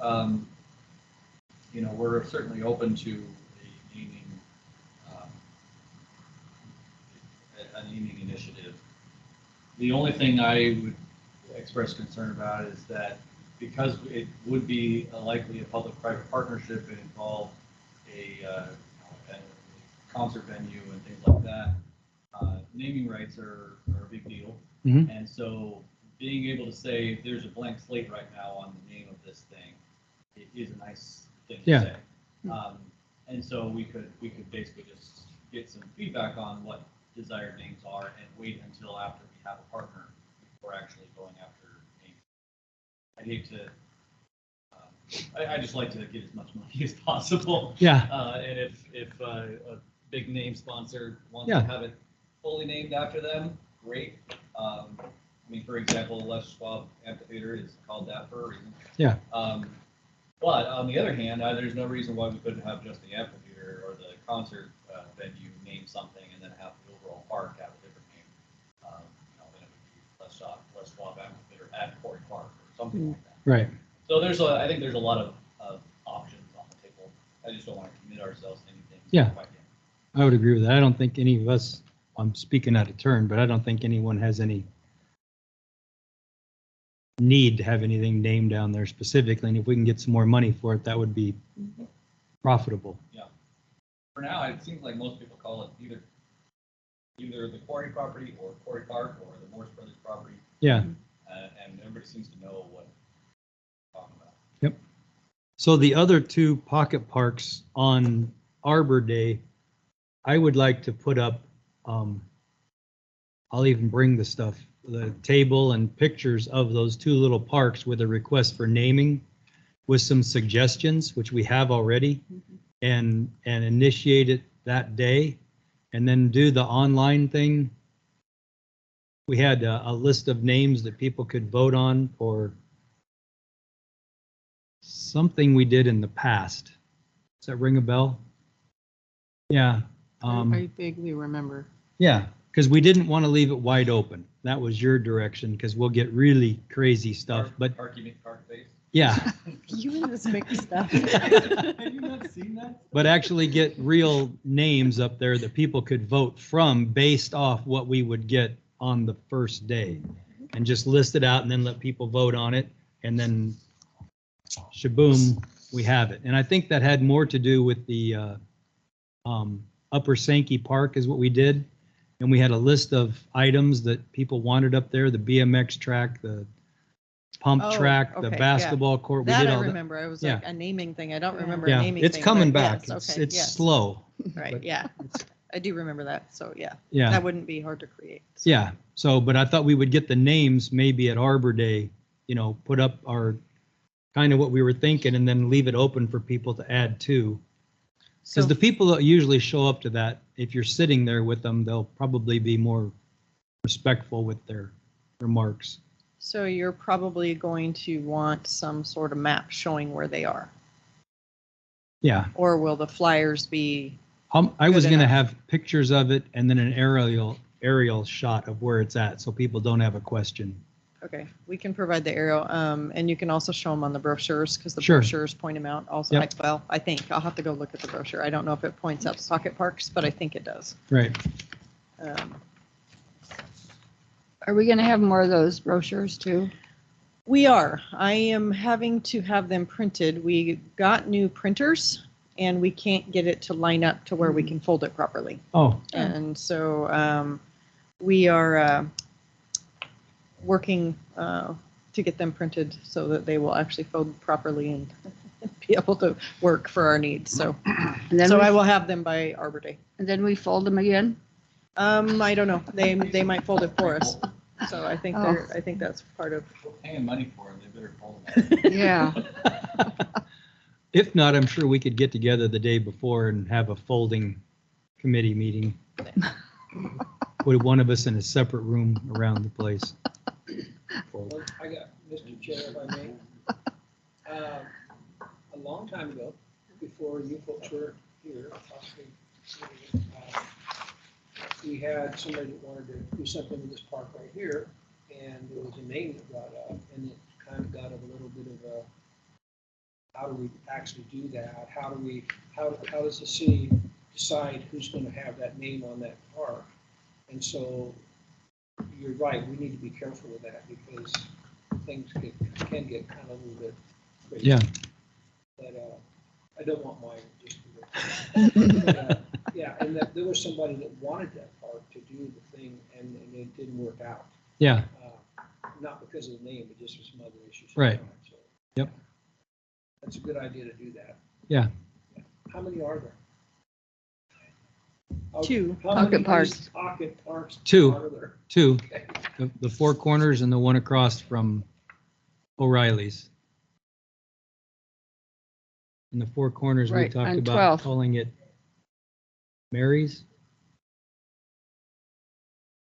we're certainly open to a naming initiative. The only thing I would express concern about is that because it would be likely a public-private partnership and involve a concert venue and things like that, naming rights are a big deal. Mhm. And so being able to say there's a blank slate right now on the name of this thing, it is a nice thing to Yeah. say. And so we could basically just get some feedback on what desired names are and wait until after we have a partner before actually going after names. I hate to I just like to get as much money as possible. yeah, And if a big name sponsor wants Yeah. to have it fully named after them, great. I mean, for example, Les Schwab Amphitheater is called that for a reason. Yeah. But on the other hand, there's no reason why we couldn't have just the amphitheater or the concert venue name something and then have the overall park have a different name. Then it would be Les Schwab Amphitheater at Quarry Park or something like that. right. So I think there's a lot of options on the table. I just don't want to commit ourselves to anything. Yeah. quite yet. I would agree with that. I don't think any of us, I'm speaking out of turn, but I don't think anyone has any need to have anything named down there specifically. And if we can get some more money for it, that would be profitable. For now, it seems like most people call it either either the quarry property or Quarry Park or the Morse Brothers property. Yeah. And everybody seems to know what I'm talking about. Yep. So the other two pocket parks on Arbor Day, I would like to put up, I'll even bring the stuff, the table and pictures of those two little parks with a request for naming with some suggestions, which we have already, and initiate it that day, and then do the online thing. We had a list of names that people could vote on for something we did in the past. Does that ring a bell? Yeah. I vaguely remember. Yeah, because we didn't want to leave it wide open. That was your direction, because we'll get really crazy stuff. But Park, you mean Park Base? yeah, You and this big stuff. Have you not seen that? but actually get real names up there that people could vote from based off what we would get on the first day, and just list it out and then let people vote on it, and then shaboom, we have it. And I think that had more to do with the Upper Sankey Park is what we did. And we had a list of items that people wanted up there, the BMX track, the pump Oh, track, the okay, yeah. basketball court. We That did I all that. remember. It was Yeah. like a naming thing. I don't remember Yeah, a naming it's thing. coming but back. yes, It's okay, it's yes. slow. Right, but yeah. I do remember that. So yeah, Yeah, that wouldn't be hard to create. So. yeah. So, but I thought we would get the names maybe at Arbor Day, put up our kind of what we were thinking, and then leave it open for people to add to. So Because the people that usually show up to that, if you're sitting there with them, they'll probably be more respectful with their remarks. So you're probably going to want some sort of map showing where they are, Yeah, or will the flyers be? I was Good gonna enough. have pictures of it and then an aerial shot of where it's at, so people don't have a question. Okay, we can provide the aerial, and you can also show them on the brochures because the Sure. brochures point them out. Also, Yep. I think I'll have to go look at the brochure. I don't know if it points out the pocket parks, but I think it does. Right. Um, Are we going to have more of those brochures too? We are. I am having to have them printed. We got new printers and we can't get it to line up to where we can fold it properly. Oh, And so we are working to get them printed so that they will actually fold properly and be able to work for our needs. So, And then, so we, I will have them by Arbor Day. and then we fold them again? I don't know. They might fold it for us. So I think Oh. I think that's part of. We're paying money for them, they better pull them. Yeah. if not, I'm sure we could get together the day before and have a folding committee meeting. Put one of us in a separate room around the place. Well, I got, Mr. Chair, if I may. A long time ago, before you folks were here, possibly, we had somebody that wanted to do something with this park right here, and there was a name that brought up, and it kind of got a little bit of a, how do we actually do that? How does the city decide who's going to have that name on that park? And so, you're right, we need to be careful with that, because things can get kind of a little bit crazy. Yeah. But I don't want mine just to but, yeah, and that there was somebody that wanted that park to do the thing, and it didn't work out. Yeah. Not because of the name, but just for some other issues. Right. So, Yep. That's a good idea to do that. Yeah. How many are there? Two. How many Pocket parks. Pocket parks. Two. Are there? Two, Okay. the Four Corners and the one across from O'Reilly's. In the Four Corners, we Right, talked on about 12. calling it Mary's.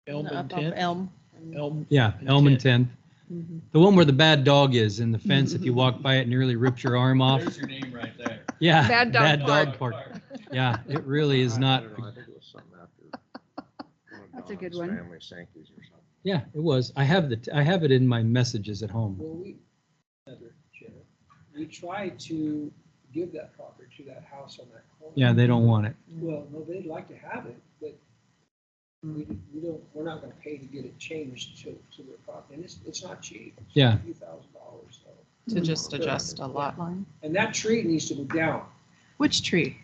Elm Up and off Tent. Elm. Elm. Yeah, Elm and 10th. Mhm. The one where the bad dog is in the fence. If you walk by it, nearly rips your arm off. There's your name right there. Yeah. Bad dog dog park. park. Yeah, it really is not. I don't know, I think it was something after. That's a good one. Family Sankey's or something. Yeah, it was. I have it in my messages at home. Well, Another chair, we tried to give that property to that house on that corner. Yeah, they don't want it. Well, no, they'd like to have it, but we're not gonna pay to get it changed to their property, and it's not cheap. It's Yeah. a few $1,000s, so. To just adjust a lot line. And that tree needs to go down. Which tree?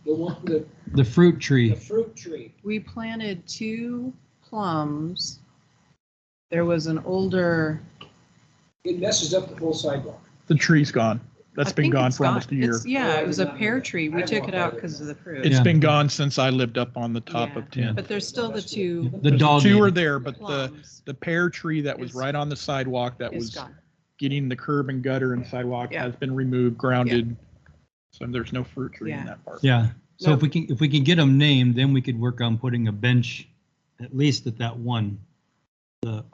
The one, The fruit the tree. fruit tree. We planted 2 plums. There was an older. It messes up the whole sidewalk. The tree's gone. That's I been think gone it's for almost a year. It's- Yeah, Oh, I it was did a not know pear that. tree. We I took walked it by out there. because of the fruit. It's Yeah. been gone since I lived up on the top Yeah. of 10. But there's still the 2 The dog. Two ate are it. there, but plums. the pear tree that was Is- right on the sidewalk that Is was gone. getting the curb and gutter and sidewalk Yeah. has been removed, grounded. So there's no fruit tree in Yeah. that park. Yeah. So No. if we can get them named, then we could work on putting a bench at least at that one.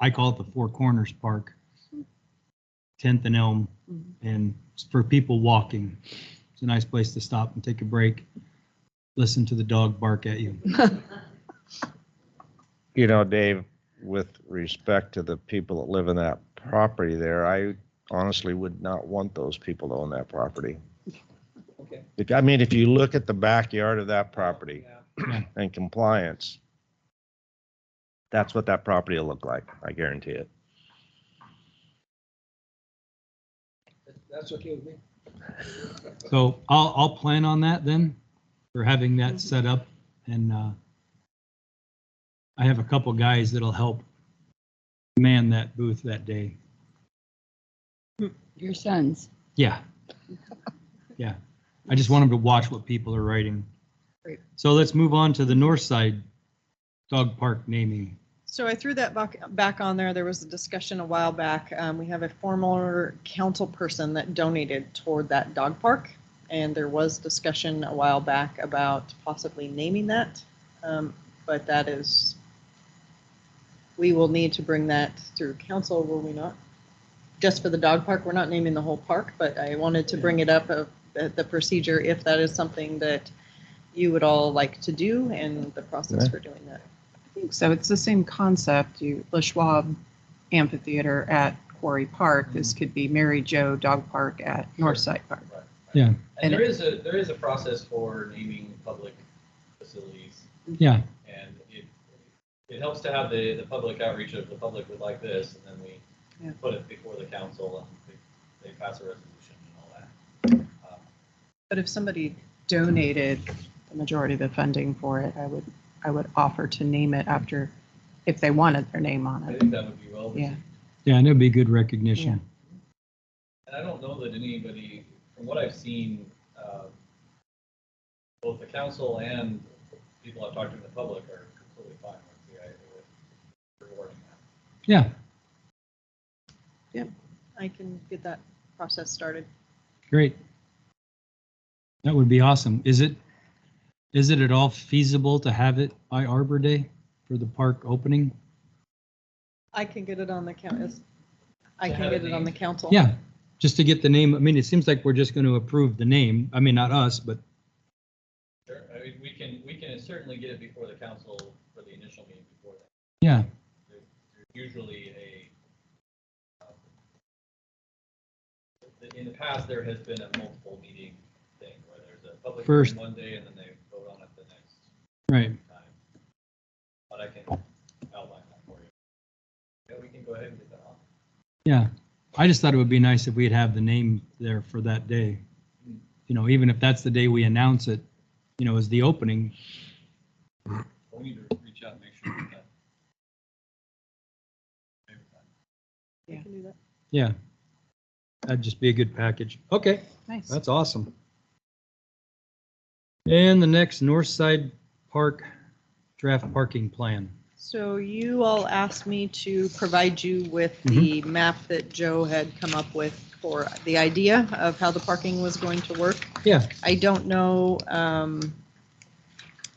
I call it the Four Corners Park. 10th and Elm, Mhm. and it's for people walking. It's a nice place to stop and take a break, listen to the dog bark at you. You know, Dave, with respect to the people that live in that property there, I honestly would not want those people to own that property. Okay. I mean, if you look at the backyard of that property Yeah. and compliance, that's what that property will look like. I guarantee it. That's okay with me. So I'll plan on that then, for having that set up, and I have a couple guys that'll help man that booth that day. Your sons. Yeah. Yeah. I just want them to watch what people are writing. Great. So let's move on to the north side dog park naming. So I threw that back on there. There was a discussion a while back. We have a former council person that donated toward that dog park. And there was discussion a while back about possibly naming that. But that is, we will need to bring that through council, will we not? Just for the dog park, we're not naming the whole park, but I wanted to bring it up, the procedure, if that is something that you would all like to do and the process for doing that. I think so. It's the same concept. The Schwab Amphitheater at Quarry Park. This could be Mary Jo Dog Park at Northside Park. Right. Yeah. And And there is a process for naming public facilities, Yeah. and it helps to have the public outreach of the public would like this, and then Yeah. we put it before the council and they pass a resolution and all that. But if somebody donated the majority of the funding for it, I would offer to name it after, if they wanted their name on I it. think that would be well Yeah. received. Yeah, and it'd be good recognition. And I don't know that anybody, from what I've seen, both the council and people I've talked to in the public are completely fine with the idea of rewarding that. Yeah, I can get that process started. great. That would be awesome. Is it at all feasible to have it by Arbor Day for the park opening? I can get it on the council. I To can have get it it on the named? council. Yeah, just to get the name. I mean, it seems like we're just going to approve the name. I mean, not us, but Sure, I mean, we can certainly get it before the council for the initial meeting before that. yeah, There's usually in the past, there has been a multiple meeting thing where there's a public First. hearing one day and then they vote on it the next right. time. But I can outline that for you. Yeah, we can go ahead and get that on. Yeah, I just thought it would be nice if we'd have the name there for that day. You know, even if that's the day we announce it, you know, as the opening. We need to reach out and make sure that. I can do that. Yeah, that'd just be a good package. Okay, Nice. that's awesome. And the next North Side Park draft parking plan. So you all asked me to provide you with the map that Joe had come up with for the idea of how the parking was going to work. Yeah, I don't know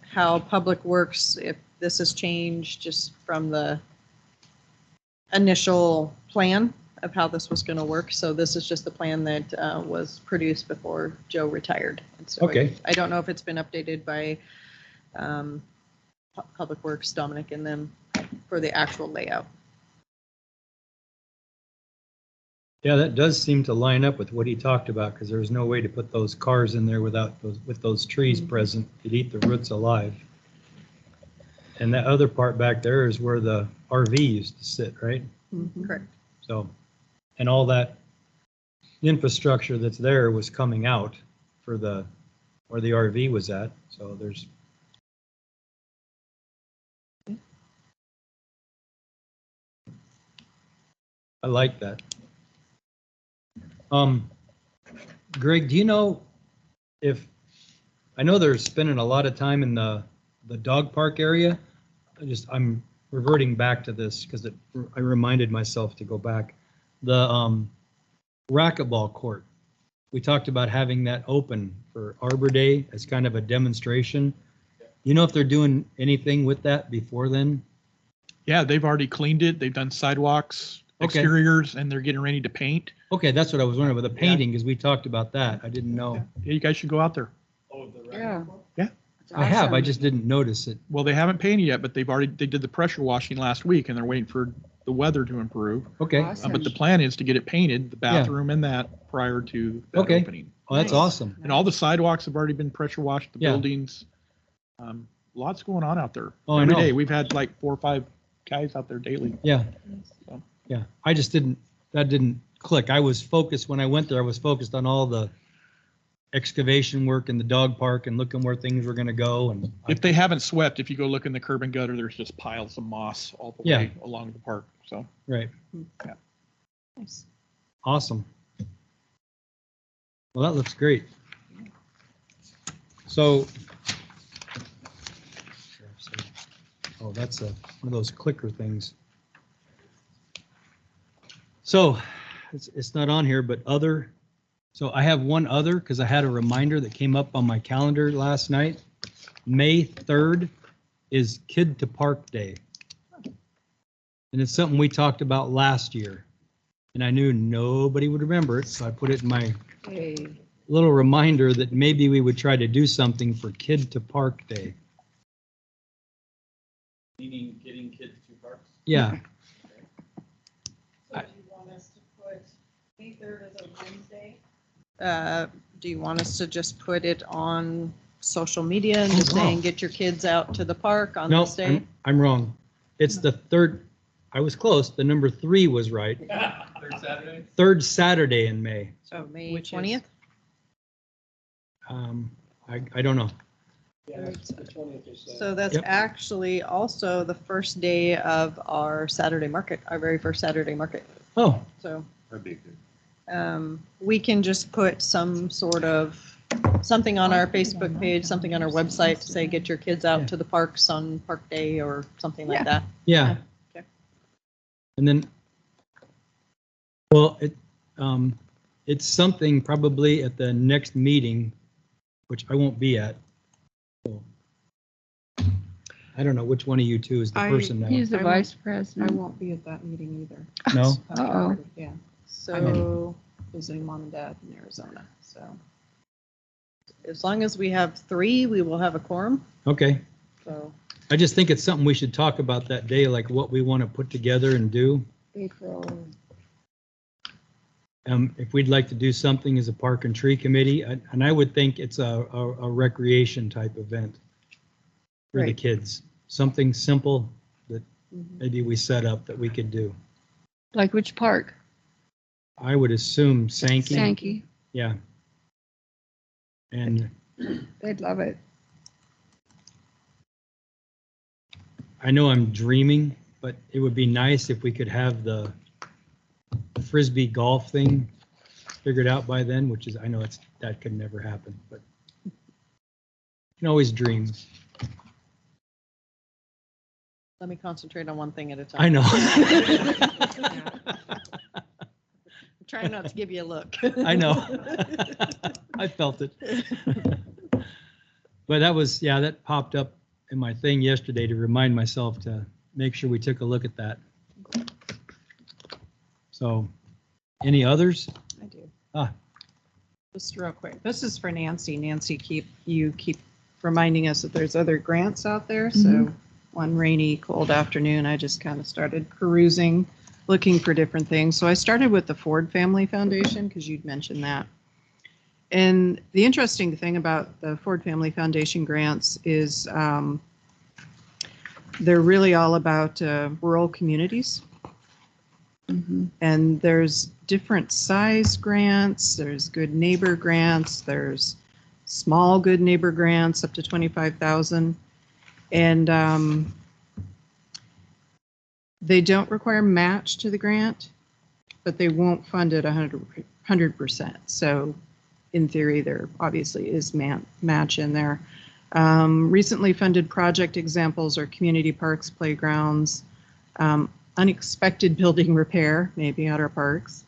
how Public Works, if this has changed just from the initial plan of how this was going to work. So this is just the plan that was produced before Joe retired. And so Okay. I don't know if it's been updated by Public Works, Dominic, and them for the actual layout. yeah, that does seem to line up with what he talked about, because there's no way to put those cars in there without with those trees present. You'd eat the roots alive. And that other part back there is where the RV used to sit, right? Correct. So, and all that infrastructure that's there was coming out for the where the RV was at. So there's. I like that. Greg, do you know if, I know they're spending a lot of time in the dog park area. I'm reverting back to this because I reminded myself to go back. The racquetball court. We talked about having that open for Arbor Day as kind of a demonstration. You know if they're doing anything with that before then? Yeah, they've already cleaned it. They've done sidewalks, Okay. exteriors, and they're getting ready to paint. Okay, that's what I was wondering with the painting, because we talked about that. I didn't know. Yeah, you guys should go out there. Yeah. Yeah. It's I have, I awesome. just didn't notice it. Well, they haven't painted yet, but they did the pressure washing last week, and they're waiting for the weather to improve. Okay, Awesome. But the plan is to get it painted, the bathroom and that, prior to that Okay. opening. oh, that's Nice. awesome. And all the sidewalks have already been pressure washed, the Yeah. buildings. Lots going on out there. Oh, I Every know. day, we've had like 4 or 5 guys out there daily. Yeah, So, yeah. I just that didn't click. I was focused, when I went there, I was focused on all the excavation work in the dog park and looking where things were gonna go and. If they haven't swept, if you go look in the curb and gutter, there's just piles of moss all the Yeah. way along the park. So Right, Nice. awesome. Well, that looks great. So. Oh, that's one of those clicker things. So, it's not on here, but other. So I have one other, because I had a reminder that came up on my calendar last night. May 3rd is Kid to Park Day. And it's something we talked about last year. And I knew nobody would remember it, so I put it in my Hey. little reminder that maybe we would try to do something for Kid to Park Day. Meaning getting kids to parks? Yeah, So do you want us to put May 3rd as a Wednesday? Do you want us to just put it on social media and just Oh, saying, wow. get your kids out to the park on no, this day? I'm wrong. It's the third, I was close, the number 3 was right. Third Saturday? Third Saturday in May. So May Which is- 20th? I don't know. Yeah, that's the 20th is. So that's Yep. actually also the first day of our Saturday market, our very first Saturday market. Oh, So That'd be good. we can just put some sort of, something on our Facebook page, something on our website to say, get your kids Yeah. out to the parks on Park Day or something like Yeah. that. yeah. Okay. And then, well, it's something probably at the next meeting, which I won't be at. So, I don't know which one of you two is the I- person now. He's the I won't- vice I president. won't be at that meeting either. No? Uh-oh. Yeah, So visiting mom and dad in Arizona, so. as long as we have 3, we will have a quorum. Okay. So I just think it's something we should talk about that day, like what we want to put together and do. April. If we'd like to do something as a park and tree committee, and I would think it's a recreation type event for the Right. kids. Something simple that mhm. maybe we set up that we could do. Like which park? I would assume Sankey. Sankey. Yeah. And They'd love it. I know I'm dreaming, but it would be nice if we could have the Frisbee golf thing figured out by then, which is, I know that could never happen, but you can always dream. Let me concentrate on one thing at a time. I know. I'm trying not to give you a look. I know. I felt it. But that popped up in my thing yesterday to remind myself to make sure we took a look at that. So, any others? I do. Ah. Just real quick, this is for Nancy. Nancy, keep reminding us that there's other grants out there. So one rainy, cold afternoon, I just kind of started perusing, looking for different things. So I started with the Ford Family Foundation because you'd mentioned that. And the interesting thing about the Ford Family Foundation grants is they're really all about rural communities. Mhm. And there's different size grants, there's good neighbor grants, there's small good neighbor grants up to 25,000. And they don't require match to the grant, but they won't fund it 100%. So in theory, there obviously is match in there. Recently funded project examples are community parks, playgrounds, unexpected building repair, maybe at our parks,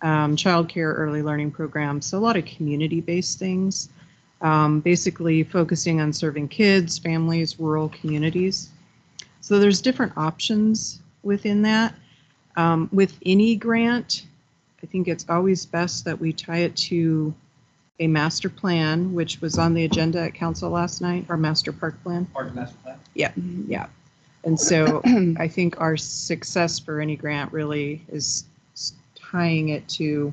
childcare, early learning programs, so a lot of community-based things, basically focusing on serving kids, families, rural communities. So there's different options within that. With any grant, I think it's always best that we tie it to a master plan, which was on the agenda at council last night, our master park plan. Park master plan? Yeah, yeah. And so I think our success for any grant really is tying it to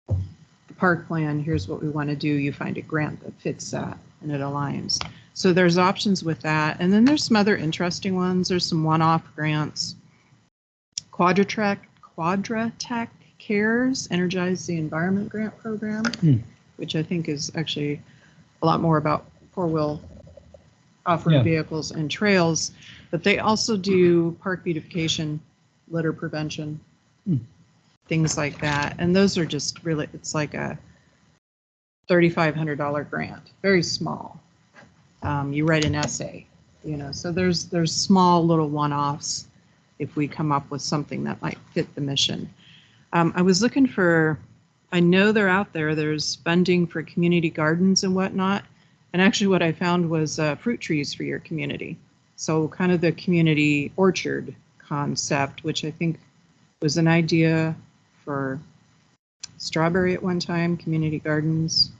the park plan. Here's what we want to do. You find a grant that fits that and it aligns. So there's options with that. And then there's some other interesting ones. There's some one-off grants. Quadratech Cares, Energize the Environment Grant Program, which I think is actually a lot more about four-wheel off-road vehicles and trails. But they also do park beautification, litter prevention, things like that. And those are just really, it's like a $3,500 grant, very small. You write an essay, you know, so there's small little one-offs if we come up with something that might fit the mission. I was looking for, I know they're out there, there's funding for community gardens and whatnot. And actually what I found was fruit trees for your community. So kind of the community orchard concept, which I think was an idea for Strawberry at one time, community gardens.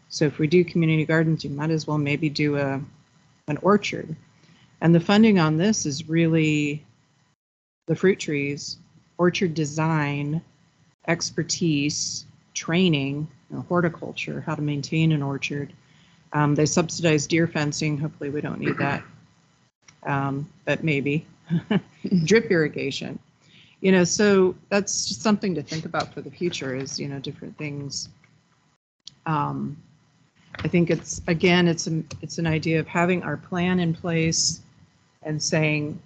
So if we do community gardens, you might as well maybe do an orchard. And the funding on this is really the fruit trees, orchard design, expertise, training, you know, horticulture, how to maintain an orchard. They subsidize deer fencing. Hopefully we don't need that, but maybe. Drip irrigation. You know, so that's just something to think about for the future is, you know, different things. I think it's, again, it's an idea of having our plan in place and saying,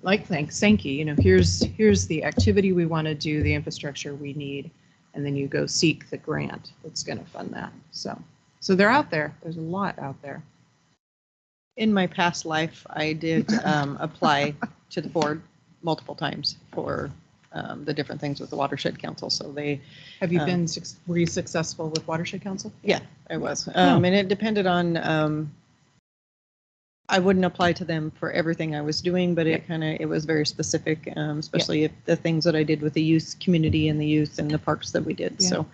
like Sankey, you know, here's the activity we want to do, the infrastructure we need, and then you go seek the grant that's going to fund that. So they're out there. There's a lot out there. In my past life, I did apply to the board multiple times for the different things with the Watershed Council. So they have you been? Were you successful with Watershed Council? Yeah, I was, and it depended on. I wouldn't apply to them for everything I was doing, but it was very specific, especially if the things that I did with the youth community and the youth and the parks that we did. Yeah. So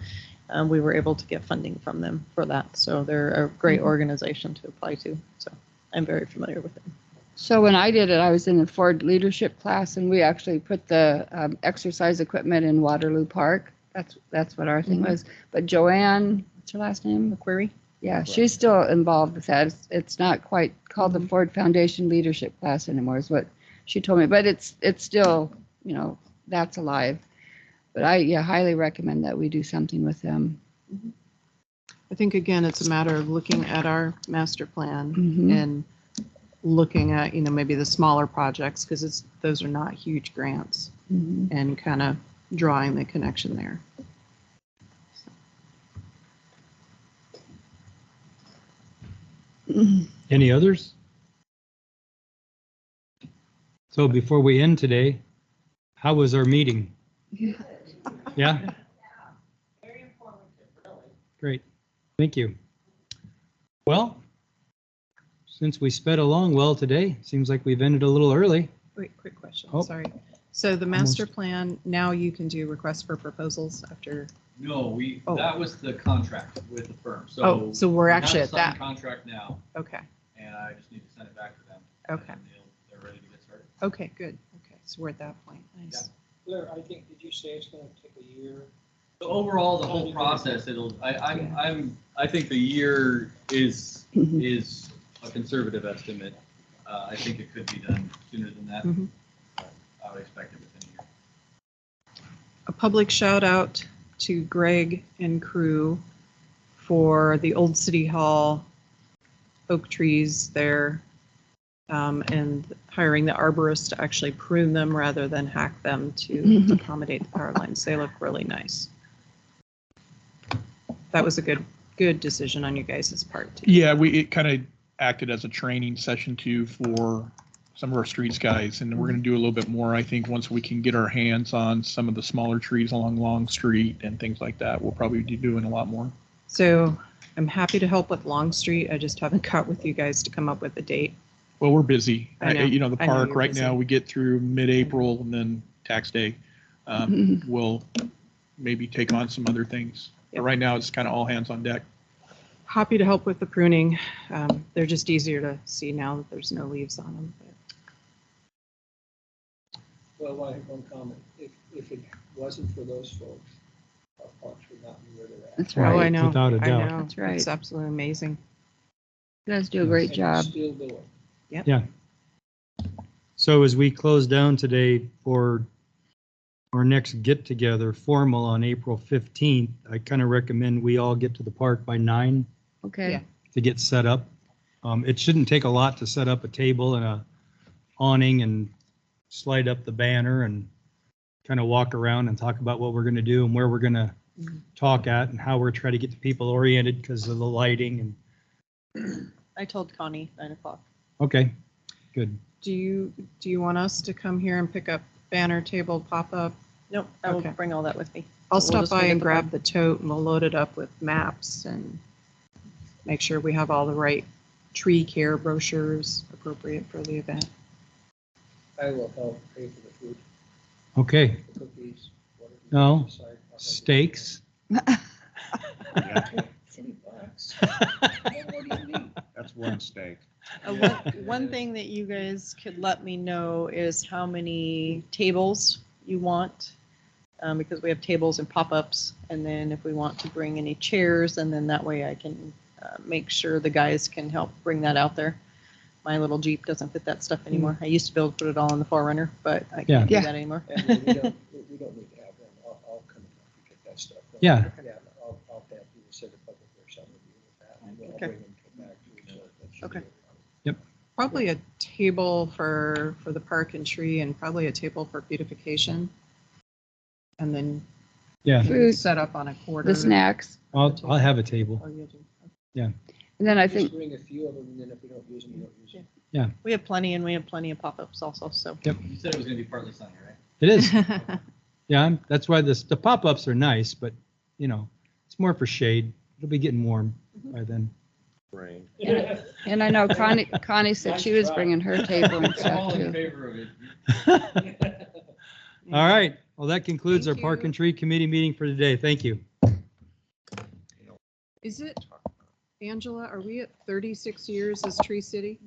we were able to get funding from them for that. So they're a great organization to apply to. So I'm very familiar with them. So when I did it, I was in the Ford leadership class, and we actually put the exercise equipment in Waterloo Park. That's what our thing was. But Joanne, what's her last name? McQuarrie? Yeah, she's still involved with that. It's not quite called the Ford Foundation leadership class anymore, is what she told me. But it's still, you know, that's alive. But I highly recommend that we do something with them. I think, again, it's a matter of looking at our master plan and looking at, you know, maybe the smaller projects, because those are not huge grants, and kind of drawing the connection there. Any others? So before we end today, how was our meeting? Yeah? Very informative, really. Great. Thank you. Well, since we sped along well today, seems like we've ended a little early. Wait, quick question. Oh. Sorry. So the master plan, now you can do requests for proposals after. No, that was the contract with the firm. So so we're we actually have at that. contract now, Okay. and I just need to send it back to them. Okay. And they're ready to get started. Okay, good. Okay, so we're at that point. Nice. Blair, I think, did you say it's gonna take a year? So overall, the whole process, I think the year is a conservative estimate. I think it could be done sooner than that. But I would expect it within a year. A public shout out to Greg and crew for the old city hall oak trees there, and hiring the arborist to actually prune them rather than hack them to accommodate the power lines. They look really nice. That was a good decision on you guys' part too. Yeah, it kind of acted as a training session too for some of our streets guys, and we're going to do a little bit more. I think once we can get our hands on some of the smaller trees along Long Street and things like that, we'll probably be doing a lot more. So I'm happy to help with Long Street. I just haven't got with you guys to come up with a date. Well, we're busy. I know. You know, the I know park you're right busy. now, we get through mid-April and then tax day. We'll maybe take on some other things. But Yep. right now, it's kind of all hands on deck. Happy to help with the pruning. They're just easier to see now that there's no leaves on them. Well, I have one comment. If it wasn't for those folks, our parks would not be where they're at. That's Oh, I right. know. Without a I doubt. know. That's right. It's absolutely amazing. You guys do a great And job. Still do it. Yeah. So as we close down today for our next get-together formal on April 15th, I kind of recommend we all get to the park by 9 Okay. Yeah. to get set up. It shouldn't take a lot to set up a table and a awning and slide up the banner and kind of walk around and talk about what we're going to do and where we're going to talk at and how we're trying to get the people oriented because of the lighting. And I told Connie 9 o'clock. okay, good. Do you want us to come here and pick up banner, table, pop-up? Nope, I will Okay. bring all that with me. I'll So we'll stop just by meet at and the grab park. the tote and we'll load it up with maps and make sure we have all the right tree care brochures appropriate for the event. I will help pay for the food, Okay, the cookies, whatever. you No. decide. I'll help you. steaks. What do you need? That's one steak. One thing that you guys could let me know is how many tables you want, because we have tables and pop-ups, and then if we want to bring any chairs, and then that way I can make sure the guys can help bring that out there. My little Jeep doesn't fit that stuff anymore. I used to be able to put it all in the 4Runner, but I can't do Yeah. that anymore. And we don't need to have them. I'll come and help you get that stuff. done. Yeah. Yeah, I'll have you set a public works on with that. And I'll Okay. bring them back to you. So that should Okay. be- Probably a table for the park and tree and probably a table for beautification. And then Yeah, Food. set up on a quarter. The snacks. I'll have a table. Oh, you do. And then I Just think, bring a few of them, and then if we don't use them, we don't use them. We have plenty, and we have plenty of pop-ups also, so. You said it was gonna be partly sunny, right? It is. Yeah, that's why the pop-ups are nice, but you know, it's more for shade. It'll be getting warm by then. Rain. and I know Connie said she was bringing her table and I'm stuff all in too. favor of it. All right. Well, that concludes our Thank Park you. and Tree Committee meeting for today. Thank you. Is it, Angela, are we at 36 years as Tree City?